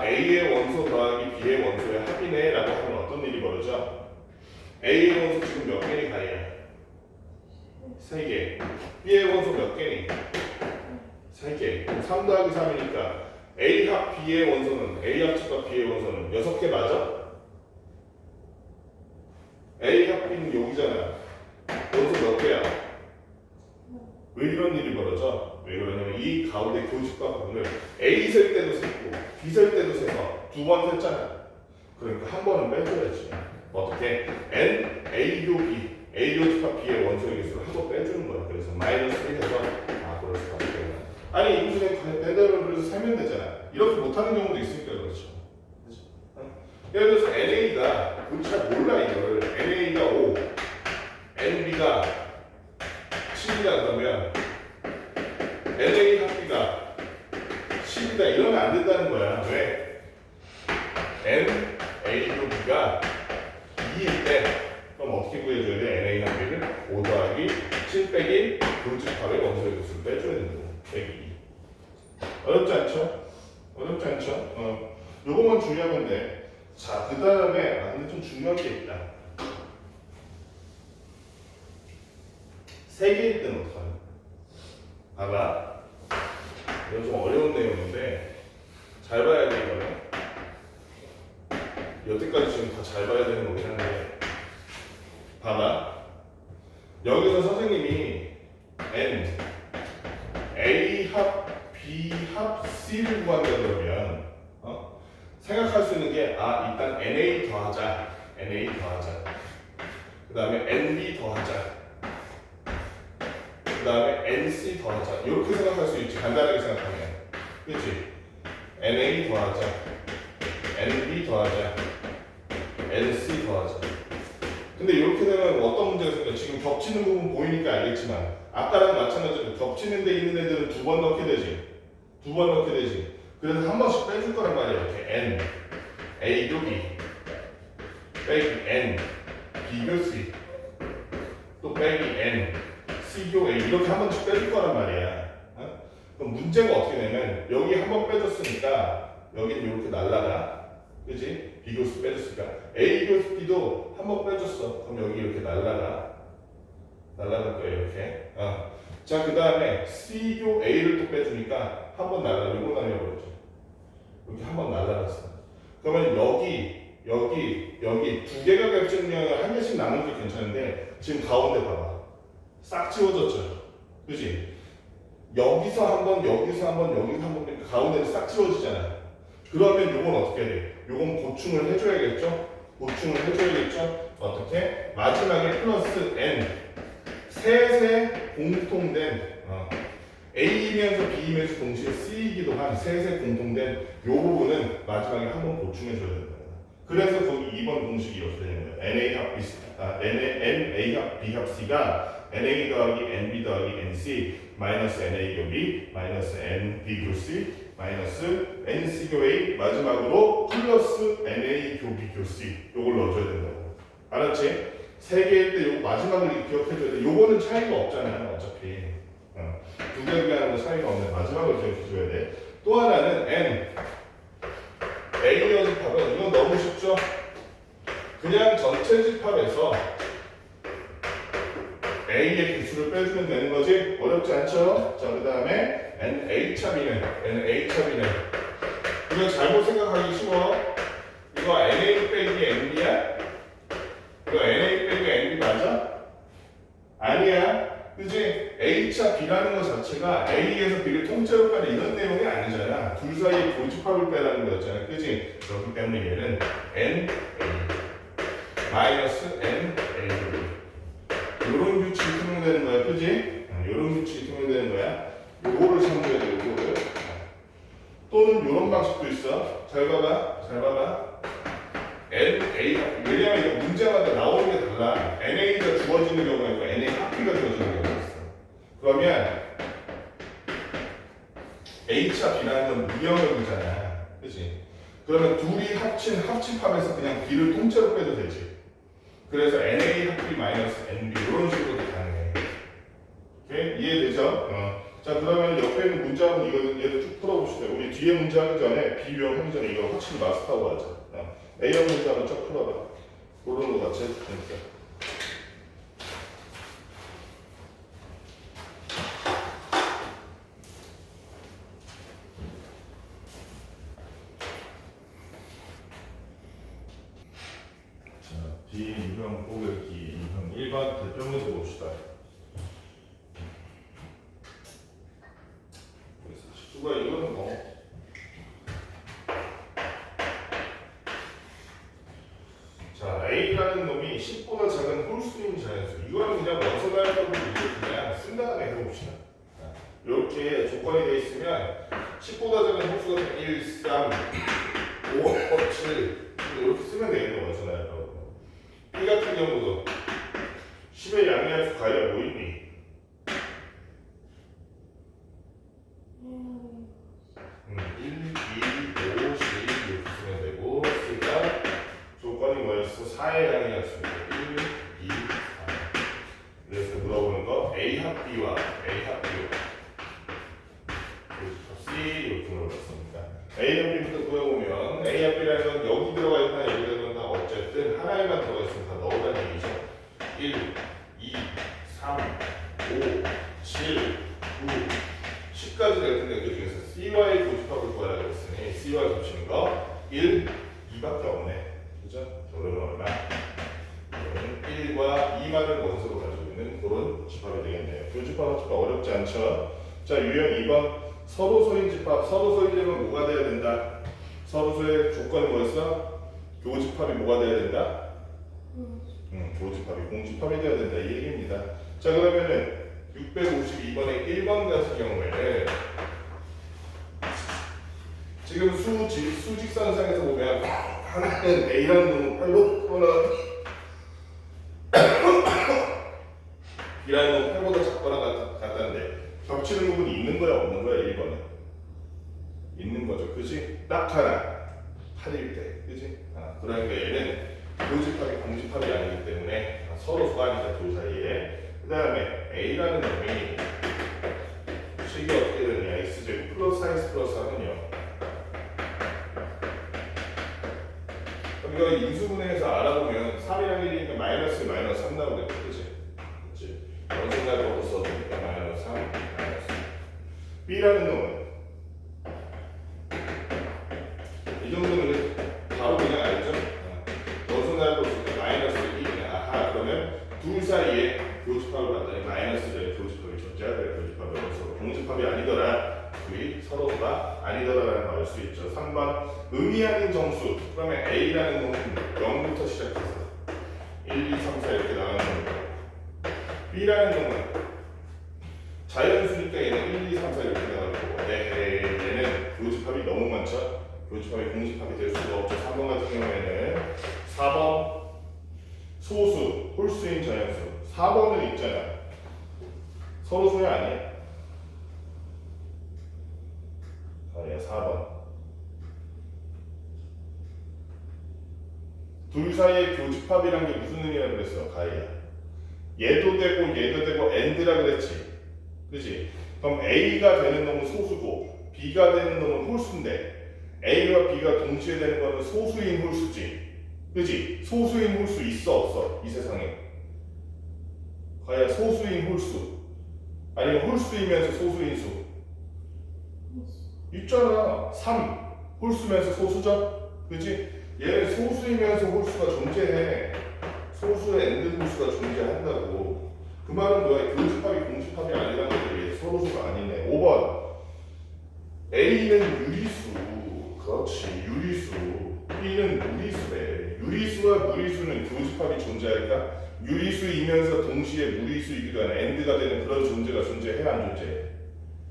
A의 원소 더하기 B의 원소의 합이네 라고 하면 어떤 일이 벌어져? A의 원소 지금 몇 개니 가야? 3개. B의 원소 몇 개니? 3개. 3 더하기 3이니까 A 합 B의 원소는 A 합집합 B의 원소는 6개 맞아? A 합 B는 여기잖아. 원소 몇 개야? 왜 이런 일이 벌어져? 왜 그러냐면 이 가운데 교집합 부분을 A 셀 때도 셌고 B 셀 때도 세서 두 번 셌잖아. 그러니까 한 번은 빼줘야지. 어떻게? N A 교 B, A 교집합 B의 원소의 개수를 한 번 빼주는 거야. 그래서 마이너스 1해서 그럴 수밖에 없네. 아니 이 문제는 밴더를 그래서 세면 되잖아. 이렇게 못하는 경우도 있으니까 그렇죠. 예를 들어서 NA가 우리 잘 몰라 이거를. NA가 5, NB가 10이다 그러면 NA 합비가 10이다 이러면 안 된다는 거야. 왜? N, A 교 B가 2일 때 그럼 어떻게 구해줘야 돼? NA 합비를 5 더하기 7 빼기 교집합의 원소의 개수를 빼줘야 된다고. 빼기 2. 어렵지 않죠? 어렵지 않죠? 요것만 주의하면 돼. 자, 그 다음에 근데 좀 중요한 게 있다. 3개일 때는 어떡하냐? 봐봐. 이건 좀 어려운 내용인데 잘 봐야 돼 이거는. 여태까지 지금 다 잘 봐야 되는 거긴 한데 봐봐. 여기서 선생님이 N, A 합, B 합, C를 구한다 그러면 생각할 수 있는 게 일단 NA 더하자. NA 더하자. 그 다음에 NB 더하자. 그 다음에 NC 더하자. 이렇게 생각할 수 있지. 간단하게 생각하면. 그렇지? NA 더하자. NB 더하자. NC 더하자. 근데 이렇게 되면 어떤 문제가 생겨? 지금 겹치는 부분 보이니까 알겠지만 아까랑 마찬가지로 겹치는 데 있는 애들은 두 번 넣게 되지. 두 번 넣게 되지. 그래서 한 번씩 빼줄 거란 말이야. 이렇게 n, a 곱이 빼기 n, b 교 c 또 빼기 n, c 교 a 이렇게 한 번씩 빼줄 거란 말이야. 어? 그럼 문제가 어떻게 되면 여기 한 번 빼줬으니까 여기는 이렇게 날라가. 그지? b 교수 빼줬으니까 a 교수 b도 한 번 빼줬어. 그럼 여기 이렇게 날라갈 거야 이렇게. 자, 그 다음에 C교 A를 또 빼주니까 한 번 날라가. 이거 날려버렸죠. 이렇게 한 번 날라갔어. 그러면 여기 두 개가 겹치면 한 개씩 나누는 게 괜찮은데 지금 가운데 봐봐. 싹 지워졌죠. 그지? 여기서 한 번, 여기서 한 번, 여기서 한 번, 그러니까 가운데는 싹 지워지잖아. 그러면 요건 어떻게 돼? 요건 보충을 해줘야겠죠? 보충을 해줘야겠죠? 어떻게? 마지막에 플러스 n 셋의 공통된 A이면서 B이면서 동시에 C이기도 한 셋의 공통된 요 부분은 마지막에 한번 보충해줘야 된다. 그래서 거기 2번 공식이 이렇게 되는 거예요. NA 합 B, NA 합 B 합 C가 NA 더하기 NB 더하기 NC 마이너스 NA 교 B 마이너스 NB 교 C 마이너스 NC 교 A 마지막으로 플러스 NA 교 B 교 C 요걸 넣어줘야 된다고. 알았지? 세 개일 때 요거 마지막을 기억해줘야 돼. 요거는 차이가 없잖아요. 어차피 두 개 하는 거 차이가 없는데 마지막을 기억해줘야 돼. 또 하나는 N A 연습합은 이건 너무 쉽죠? 그냥 전체 집합에서 A의 개수를 빼주면 되는 거지? 어렵지 않죠? 자, 그 다음에 NA차비는 이거 잘못 생각하기 쉬워. 이거 NA 빼기 NB야? 이거 NA 빼기 NB 맞아? 아니야. 그지? A차 B라는 것 자체가 A에서 B를 통째로 빼는 이런 내용이 아니잖아. 둘 사이에 교집합을 빼라는 거였잖아. 그지? 그렇기 때문에 얘는 N A 마이너스 N A 요런 규칙이 통용되는 거야. 그지? 요런 규칙이 통용되는 거야. 요거를 참고해야 돼. 요거를. 또는 요런 방식도 있어. 잘 봐봐. N, A, 왜냐면 이거 문제마다 나오는 게 달라. NA가 주어지는 경우가 있고 NA 합비가 주어지는 경우가 있어. 그러면 H와 B라는 건 무형역이잖아. 그치? 그러면 둘이 합집합에서 그냥 B를 통째로 빼도 되지. 그래서 NA 합비 마이너스 NB 이런 식으로도 가능해. 오케이? 이해되죠? 자, 그러면 옆에 있는 문제하고 얘를 쭉 풀어봅시다. 우리 뒤에 문제 하기 전에 B형 하기 전에 이거 확실히 마스터하고 하자. A형 문제 한번 쫙 풀어봐. 그런 거 같이 해줄 테니까. 자, B형 꼬개기 2형 1번 대표 문제 봅시다. 누가 이거는 뭐 자, A라는 놈이 10보다 작은 홀수인 자연수. 이거는 그냥 원소다이라고 그냥 쓴 다음에 해봅시다. 이렇게 조건이 되어 있으면 10보다 작은 홀수가 1, 3, 5, 7 이렇게 쓰면 되겠네. 원소다이라고. B 같은 경우도 10의 양의할 수 가야 뭐 있니? 1, 2, 5, 10 이렇게 쓰면 되고 C가 조건이 뭐였어? 4의 양의할 수 1, 2, 3 그래서 물어보는 거 A 합 B와 A 합 B와 C 이렇게 물어봤습니다. A 합 B부터 구해보면 A 합 B라는 건 여기 들어가 있나 여기 들어가 있나 어쨌든 하나에만 들어가 있으면 다 넣으라는 얘기죠. 1, 2, 3, 5, 7, 9 10까지 될 텐데 그 중에서 C와의 교집합을 구하라고 했으니 C와 겹치는 거 1, 2밖에 없네. 그죠? 그러면 얼마? 1과 2만을 원소로 가지고 있는 그런 집합이 되겠네요. 교집합 집합 어렵지 않죠? 자, 유형 2번 서로소인 집합. 서로소인집은 뭐가 돼야 된다? 서로소의 조건이 뭐였어? 교집합이 뭐가 돼야 된다? 교집합이 공집합이 돼야 된다 이 얘기입니다. 자, 그러면은 652번의 1번 같은 경우에는 지금 수직선상에서 보면 하나는 A라는 놈은 8로 B라는 놈은 8보다 작거나 같다는데 겹치는 부분이 있는 거야 없는 거야 1번은? 있는 거죠. 그지? 딱 하나 8일 때. 그지? 그러니까 얘는 교집합이 공집합이 아니기 때문에 서로 소관이다 둘 사이에. 그 다음에 A라는 놈이 식이 어떻게 되느냐 X제곱 플러스 X 플러스 하면요 이거 인수분해해서 알아보면 3이랑 1이니까 마이너스 3 나오겠죠. 그치? 그치? 원생각으로 써보니까 마이너스 3 마이너스 B라는 놈은 이 정도는 바로 그냥 알죠? 원생각으로 쓰니까 마이너스 1이냐 아하 그러면 둘 사이에 교집합을 봤더니 마이너스의 교집합이 존재하더라. 교집합이 서로 공집합이 아니더라. 둘이 서로가 아니더라라는 걸 알 수 있죠. 3번 의미 아닌 정수. 그러면 A라는 놈은 0부터 시작해서 1, 2, 3, 4 이렇게 나가는 거고 B라는 놈은 자연수니까 얘는 1, 2, 3, 4 이렇게 나가는 거고 얘는 교집합이 너무 많죠. 교집합이 공집합이 될 수가 없죠. 3번 같은 경우에는 4번 소수, 홀수인 자연수 4번은 있잖아. 서로 소야 아니야? 아니야 4번 둘 사이의 교집합이란 게 무슨 의미라고 그랬어? 가이야 얘도 되고 AND라 그랬지 그치? 그럼 A가 되는 놈은 소수고 B가 되는 놈은 홀수인데 A와 B가 동시에 되는 거는 소수인 홀수지 그치? 소수인 홀수 있어 없어? 이 세상에 가이야 소수인 홀수 아니면 홀수이면서 소수인 수 있잖아. 3 홀수면서 소수죠? 그치? 얘는 소수이면서 홀수가 존재해. 소수의 엔드 홀수가 존재한다고. 그 말은 뭐야? 교집합이 공집합이 아니라는 거지. 서로수가 아니네. 5번 A는 유리수. 그렇지. 유리수. B는 무리수래. 유리수와 무리수는 교집합이 존재할까? 유리수이면서 동시에 무리수이기도 하는 엔드가 되는 그런 존재가 존재해 안 존재해?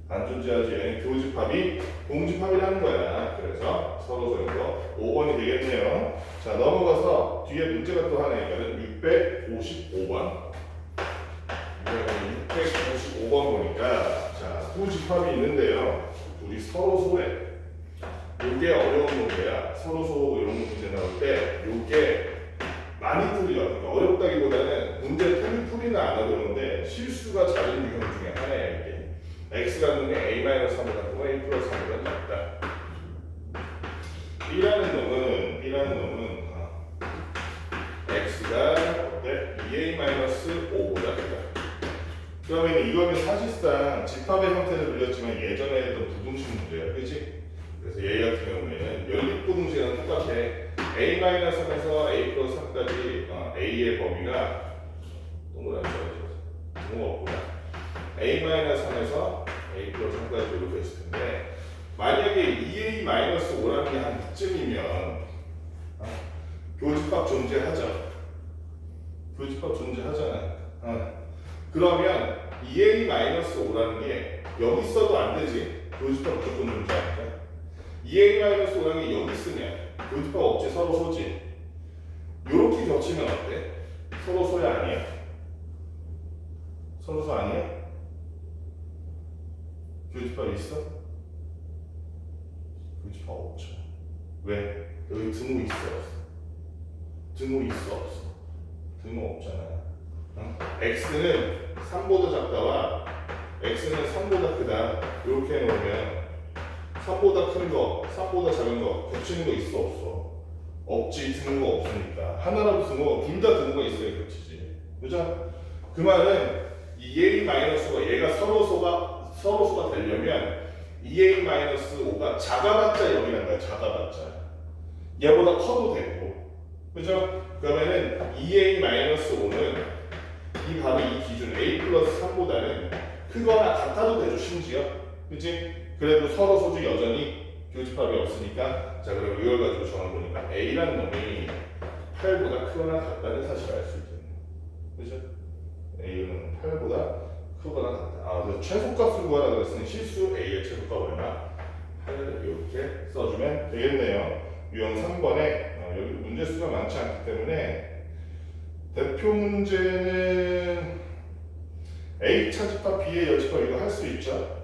안 존재하지. 얘는 교집합이 공집합이라는 거야. 그래서 서로서인 거 5번이 되겠네요. 자 넘어가서 뒤에 문제가 또 하나 있거든. 655번 655번 보니까 자 두 집합이 있는데요. 둘이 서로소래. 이게 어려운 문제야. 서로소 이런 문제 나올 때 이게 많이 틀려. 그러니까 어렵다기보다는 문제 풀이나 안 하고 그러는데 실수가 잦은 유형 중에 하나야 이게. x가 놈이 a-3보다 크고 a 플러스 3보다 작다. B라는 놈은 x가 어때? 2a-5보다 크다. 그러면 이거는 사실상 집합의 형태를 그렸지만 예전에 했던 부등식 문제야. 그치? 그래서 얘 같은 경우에는 연립부등식이랑 똑같아. a-3에서 a 플러스 3까지 a의 범위가 동그라미 써야지. 동그가 없구나. a-3에서 a 플러스 3까지 이렇게 있을 텐데 만약에 2a-5라는 게 한 이쯤이면 교집합 존재하죠. 교집합 존재하잖아. 그러면 2a-5라는 게 여기 있어도 안 되지. 교집합 무조건 존재하니까 2a-5라는 게 여기 있으면 교집합 없지. 서로 소지. 요렇게 겹치면 어때? 서로 소야 아니야? 서로 소 아니야? 교집합 있어? 교집합 없죠. 왜? 여기 등호 있어 없어? 등호 있어 없어? 등호 없잖아. x는 3보다 작다와 x는 3보다 크다 이렇게 해놓으면 3보다 큰 거, 3보다 작은 거 겹치는 거 있어 없어? 없지. 등호가 없으니까. 하나라도 등호가 둘 다 등호가 있어야 겹치지. 그죠? 그 말은 이 a-5가 얘가 서로소가 되려면 2a-5가 작아봤자 0이란 거야. 작아봤자 얘보다 커도 되고 그죠? 그러면은 2a-5는 이 바로 이 기준 a 플러스 3보다는 크거나 같아도 되죠. 심지어 그치? 그래도 서로 소지 여전히 교집합이 없으니까 자 그럼 이걸 가지고 정해보니까 a라는 놈이 8보다 크거나 같다는 사실을 알 수 있겠네. 그죠? a는 8보다 크거나 같다. 그래서 최소값을 구하라 그랬으니 실수 a의 최소값 얼마? 8을 이렇게 써주면 되겠네요. 유형 3번에 여기 문제 수가 많지 않기 때문에 대표 문제는 A 차집합 B의 여집합 이거 할 수 있죠?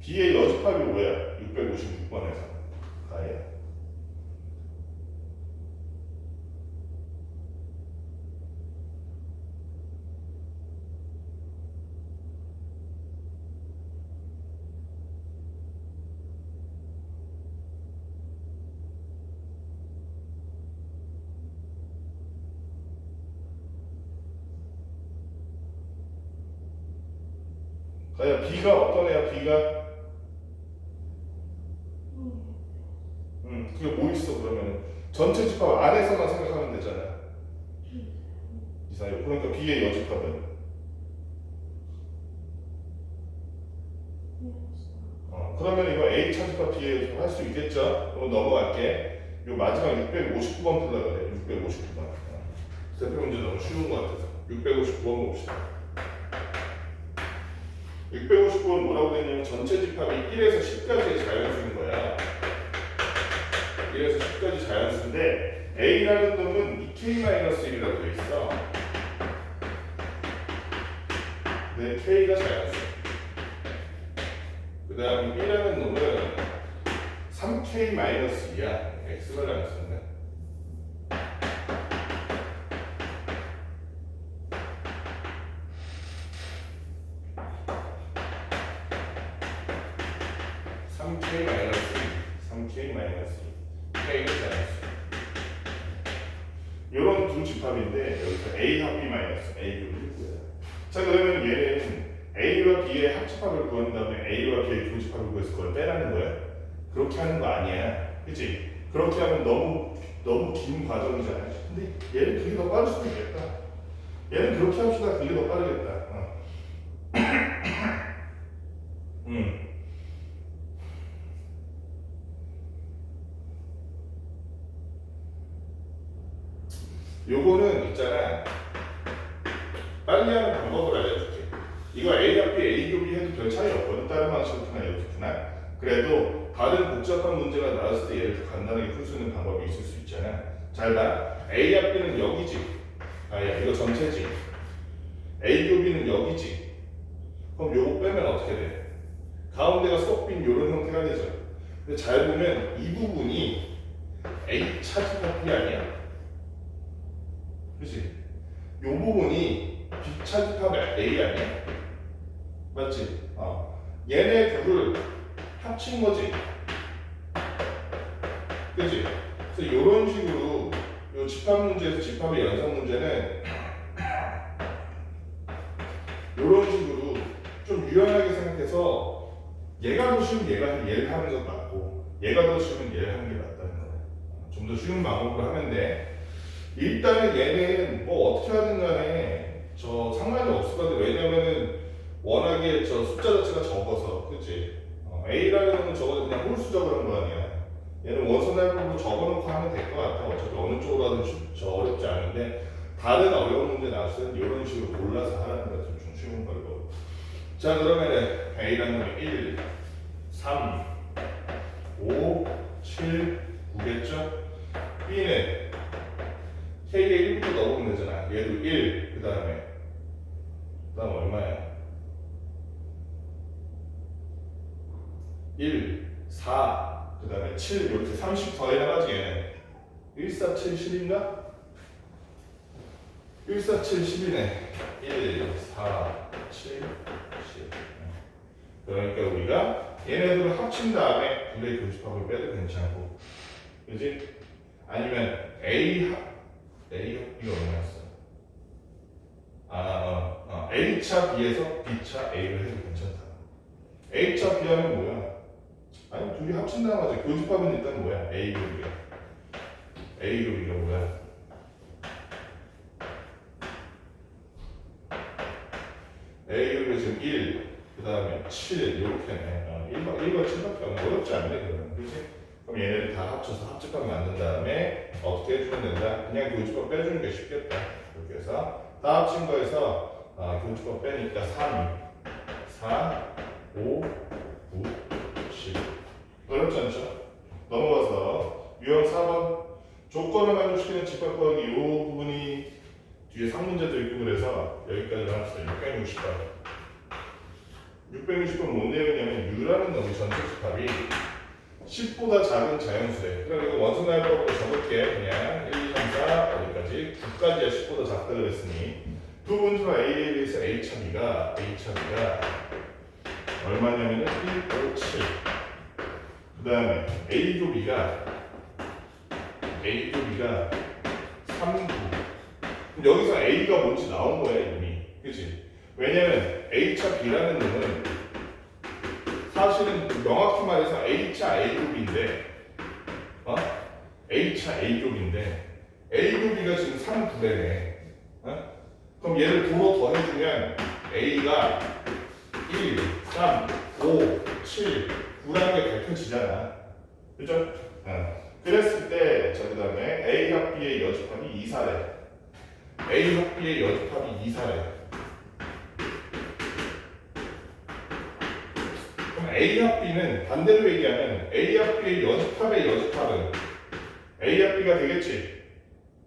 B의 여집합이 뭐야? 656번에서 가야. 가야 B가 어떤 애야? B가 그게 뭐 있어 그러면 전체 집합 안에서만 생각하면 되잖아. 이사요. 그러니까 B의 여집합은 그러면 이거 A 차집합 B의 여집합 할 수 있겠죠? 그럼 넘어갈게. 요 마지막 659번 풀라 그래. 659번. 대표 문제 너무 쉬운 것 같아서 659번 봅시다. 659번 뭐라고 되냐면 전체 집합이 1에서 10까지의 자연수인 거야. 1에서 10까지 자연수인데 A라는 놈은 2K-1이라고 돼 있어. 네, K가 자연수. 그 다음 B라는 놈은 3K-2야. X가 자연수인데. K가 자연수. 이런 두 집합인데 여기서 A 합 B 마이너스 A를 구해요. 자 그러면 얘는 A와 B의 합집합을 구한 다음에 A와 B의 교집합을 구해서 그걸 빼라는 거야. 그렇게 하는 거 아니야, 그치? 그렇게 하면 너무 긴 과정이잖아. 근데 얘는 그게 더 빠를 수도 있겠다. 얘는 그렇게 합시다. 그게 더 빠르겠다. 요거는 있잖아. 빨리 하는 방법을 알려줄게. 이거 A 합 B, A 교 B 해도 별 차이 없거든. 다른 방식으로나 이렇게나. 그래도 다른 복잡한 문제가 나왔을 때 얘를 더 간단하게 풀 수 있는 방법이 있을 수 있잖아. 잘 봐. A 합 B는 여기지. 아야, 이거 전체지. A 교 B는 여기지. 그럼 요거 빼면 어떻게 돼? 가운데가 쏙 빈 요런 형태가 되죠. 근데 잘 보면 이 부분이 A 차집합 B 아니야? 그치? 요 부분이 B 차집합 A 아니야? 맞지? 얘네 둘을 합친 거지. 그치? 그래서 요런 식으로 요 집합 문제에서 집합의 연산 문제는 요런 식으로 좀 유연하게 생각해서 얘가 더 쉬우면 얘를 하는 게 맞고 얘가 더 쉬우면 얘를 하는 게 맞다는 거야. 좀 더 쉬운 방법으로 하면 돼. 일단은 얘는 뭐 어떻게 하든 간에 저 상관이 없을 것 같아. 왜냐면은 워낙에 저 숫자 자체가 적어서, 그치? A라는 건 적어도 그냥 홀수적으로 한 거 아니야. 얘는 원선할법으로 적어놓고 하면 될 것 같아. 어차피 어느 쪽으로 하든 저 어렵지 않은데 다른 어려운 문제 나왔을 때 이런 식으로 골라서 하라는 거야. 좀 쉬운 걸로. 자 그러면은 A라는 건 1, 3, 5, 7, 9겠죠? B는 K에 1부터 넣어보면 되잖아. 얘도 1, 그 다음 얼마야? 1, 4, 그 다음에 7, 이렇게 30 더해나가지 얘는 1, 4, 7, 10인가? 1, 4, 7, 10이네. 1, 4, 7, 10. 그러니까 우리가 얘네들을 합친 다음에 둘의 교집합을 빼도 괜찮고, 그지? 아니면 A 합 이거 얼마였어? A차 B에서 B차 A를 해도 괜찮다. A차 B 하면 뭐야? 아니 둘이 합친다는 거지. 교집합은 일단 뭐야? A 교비야. A 교비가 뭐야? A 교비가 지금 1, 그 다음에 7 이렇게네. 1과 7밖에 어렵지 않네 그러면. 그치? 그럼 얘네를 다 합쳐서 합집합 만든 다음에 어떻게 해주면 된다? 그냥 교집합 빼주는 게 쉽겠다. 이렇게 해서 다 합친 거에서 교집합 빼니까 3, 4, 5, 9, 10. 어렵지 않죠? 넘어가서 유형 4번 조건을 만족시키는 집합 구하기. 이 부분이 뒤에 상문제도 있고 그래서 여기까지 합시다. 660번. 660번 뭔 내용이냐면 U라는 놈이 전체 집합이 10보다 작은 자연수래. 그럼 이거 원순화법으로 적을게. 그냥 1, 2, 3, 4 어디까지? 9까지야 10보다 작다 그랬으니 두 분수와 A에 비해서 A차 B가 얼마냐면은 1, 5, 7. 그 다음에 A조 B가 3, 9. 여기서 A가 뭔지 나온 거야 이미. 그치? 왜냐면 A차 B라는 놈은 사실은 명확히 말해서 A차 A조비인데 A차 A조비인데 A조비가 지금 3, 9래네. 그럼 얘를 도로 더해주면 A가 1, 3, 5, 7, 9라는 게 밝혀지잖아. 그죠? 그랬을 때, 자, 그 다음에 A 합 B의 여집합이 2사래. A 합 B의 여집합이 2사래. 그럼 A 합 B는 반대로 얘기하면 A 합 B의 여집합의 여집합은 A 합 B가 되겠지?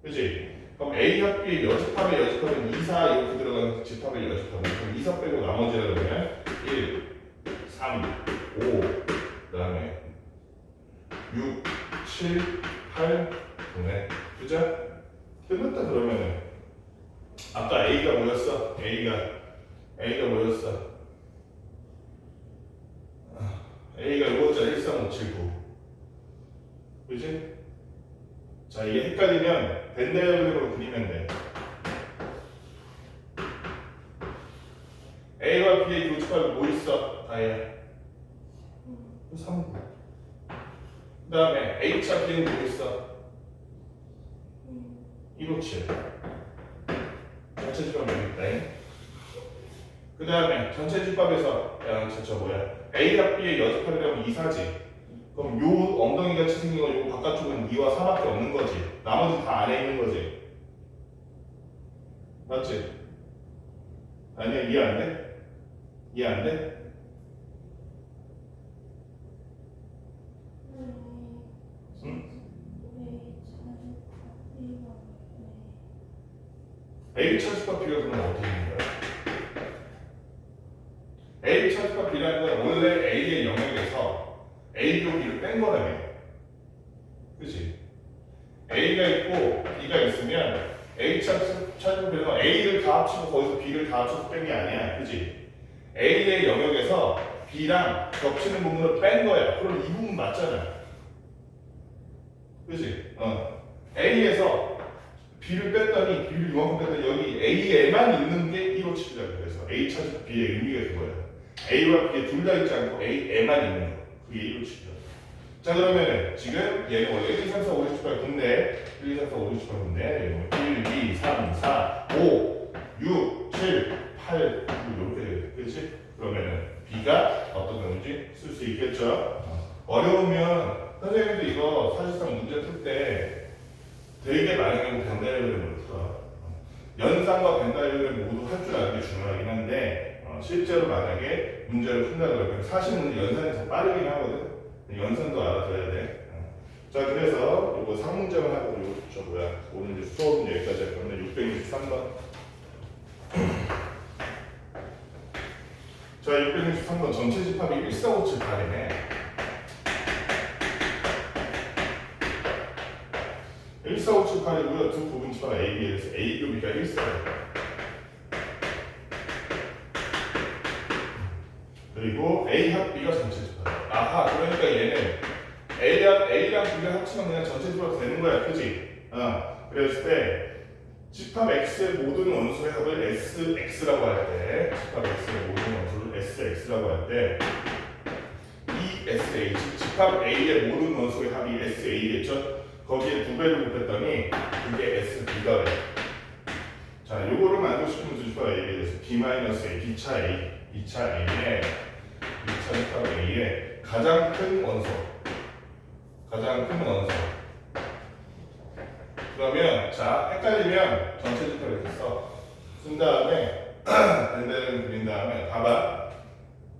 그치? 그럼 A 합 B의 여집합의 여집합은 2, 4 이렇게 들어가는 집합의 여집합은 그럼 2, 4 빼고 나머지라 그러면 1, 3, 5, 그 다음에 6, 7, 8, 9네. 그죠? 끝났다 그러면은 아까 A가 뭐였어? A가 뭐였어? A가 이거잖아. 1, 3, 5, 7, 9. 그지? 자, 이게 헷갈리면 벤다이어그램으로 그리면 돼. A와 B의 교집합이 뭐 있어? 다이아 3, 9. 그 다음에 H와 B는 뭐 있어? 1, 5, 7. 전체 집합 여기 있다. 그 다음에 전체 집합에서 A와 B의 여집합이라면 2, 4지. 그럼 요 엉덩이 같이 생긴 거 요 바깥쪽은 2와 4밖에 없는 거지. 나머지 다 안에 있는 거지. 맞지? 아니야, 이해 안 돼? 이해 안 돼? A 차집합 B가 그러면 어떻게 되는 거야? A 차집합 B라는 건 원래 A의 영역에서 A로 B를 뺀 거라며. 그치? A가 있고 B가 있으면 A 차집합 B는 A를 다 합치고 거기서 B를 다 합쳐서 뺀 게 아니야. 그치? A의 영역에서 B랑 겹치는 부분을 뺀 거야. 그럼 이 부분 맞잖아. 그치? A에서 B를 뺐더니 B를 이만큼 뺐더니 여기 A에만 있는 게 1, 5, 7이라고. 그래서 A 차집합 B의 의미가 그거야. A와 B에 둘 다 있지 않고 A에만 있는 거. 그게 1, 5, 7이야. 자, 그러면은 지금 얘는 원래 1, 2, 3, 4, 5, 6, 7, 8 군데 1, 2, 3, 4, 5, 6, 7, 8 군데 1, 2, 3, 4, 5, 6, 7, 8, 9 이렇게 되겠지. 그렇지? 그러면은 B가 어떤 경우인지 쓸 수 있겠죠. 어려우면 선생님도 이거 사실상 문제 풀 때 되게 많은 경우 벤다이어그램으로 풀어. 연산과 벤다이어그램 모두 할 줄 아는 게 중요하긴 한데 실제로 만약에 문제를 푼다 그러면 사실 문제 연산이 더 빠르긴 하거든. 연산도 알아둬야 돼. 자, 그래서 이거 상문제만 하고 오늘 이제 수업은 여기까지 할 건데 663번. 자, 663번 전체 집합이 1, 4, 5, 7, 8이네. 1, 4, 5, 7, 8이고요. 두 부분 집합 A, B에서 A, B가 1, 4예요. 그리고 A 합 B가 전체 집합. 아하, 그러니까 얘는 A랑 B를 합치면 그냥 전체 집합이 되는 거야, 그지? 그랬을 때 집합 X의 모든 원소의 합을 SX라고 할 때, 집합 X의 모든 원소를 SX라고 할 때, ESH, 집합 A의 모든 원소의 합이 SA겠죠? 거기에 2배를 곱했더니 그게 SB가 돼. 자, 요거를 만족시키면 집합 A에 대해서 B-A, B차 A의 B차 집합 A의 가장 큰 원소. 그러면 자, 헷갈리면 전체 집합 이렇게 쓴 다음에 밴드를 그린 다음에 봐봐.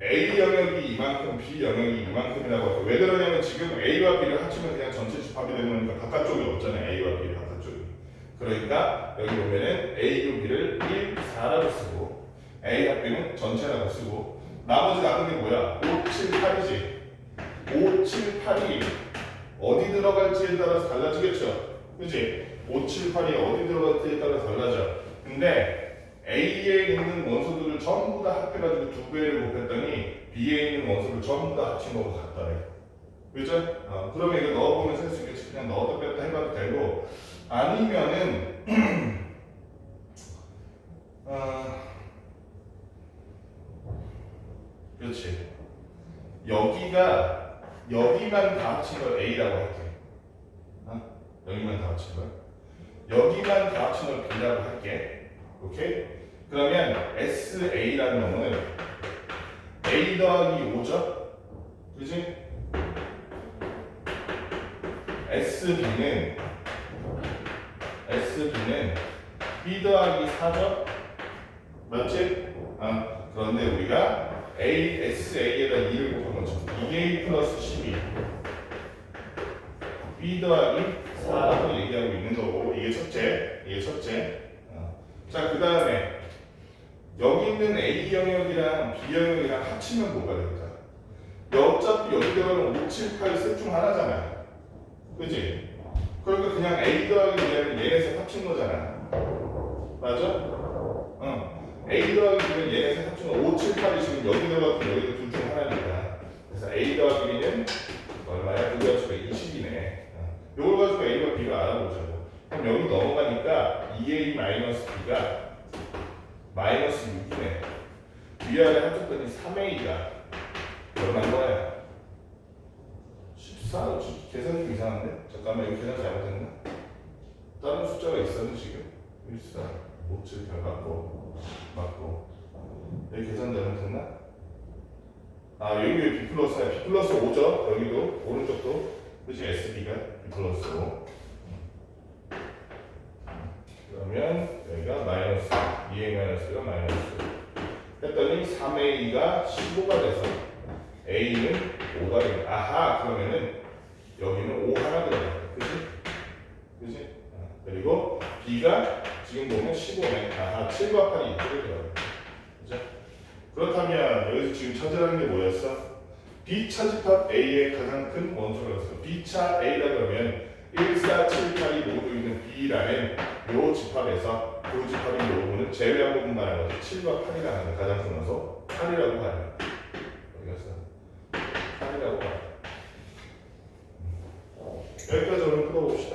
A 영역이 이만큼, B 영역이 이만큼이라고 해서 왜 그러냐면 지금 A와 B를 합치면 그냥 전체 집합이 되는 거니까 바깥쪽이 없잖아요. A와 B 바깥쪽이. 그러니까 여기 보면은 A고 B를 1, 4라고 쓰고 A 합 B는 전체라고 쓰고 나머지 남은 게 뭐야? 5, 7, 8이지. 5, 7, 8이 어디 들어갈지에 따라서 달라지겠죠. 그치? 5, 7, 8이 어디 들어갈지에 따라서 달라져. 근데 A에 있는 원소들을 전부 다 합해가지고 두 배를 곱했더니 B에 있는 원소를 전부 다 합친 거고 같다래. 그죠? 그러면 이거 넣어보면 쓸 수 있겠지. 그냥 넣었다 뺐다 해봐도 되고 아니면은 그렇지. 여기만 다 합친 걸 A라고 할게. 여기만 다 합친 걸. 여기만 다 합친 걸 B라고 할게. 오케이? 그러면 SA라는 놈은 A 더하기 5죠? 그지? SB는 B 더하기 4죠? 맞지? 그런데 우리가 SA에다 2를 곱한 거죠. 2A 플러스 12 B 더하기 4라고 얘기하고 있는 거고 이게 첫째. 자, 그 다음에 여기 있는 A 영역이랑 B 영역이랑 합치면 뭐가 될까? 어차피 여기 들어가면 5, 7, 8 셋 중 하나잖아. 그지? 그러니까 그냥 A 더하기 B는 얘네셋 합친 거잖아. 맞아? A 더하기 B는 얘네셋 합친 거 5, 7, 8이 지금 여기 들어가고 여기도 둘 중 하나니까. 그래서 A 더하기 B는 얼마야? 그거 가지고 20이네. 이걸 가지고 A와 B가 알아보자고. 그럼 여기 넘어가니까 2A-B가 마이너스 6이네. 위아래 합쳤더니 3A가 얼마인 거야? 14? 계산이 좀 이상한데? 잠깐만, 이거 계산 잘못했나? 다른 숫자가 있었는 지금? 14, 5, 7, 8 맞고 여기 계산 잘못했나? 여기 왜 B 플러스야? B 플러스 5죠? 여기도 오른쪽도 그치? SB가 B 플러스 5 그러면 여기가 마이너스 2A 마이너스가 마이너스 했더니 3A가 15가 돼서 A는 5가 되네. 아하, 그러면은 여기는 5 하나 들어가. 그치? 그리고 B가 지금 보면 15네. 아하, 7과 8이 이쪽에 들어가. 그죠? 그렇다면 여기서 지금 찾으라는 게 뭐였어? B차집합 A의 가장 큰 원소라서 B차 A라 그러면 1, 4, 7, 8이 모두 있는 B라는 요 집합에서 그 집합인 요 부분은 제외한 부분 말하는 거죠. 7과 8이라는 가장 큰 원소 8이라고 봐요. 어디 갔어? 8이라고 봐요. 여기까지 오늘 풀어봅시다.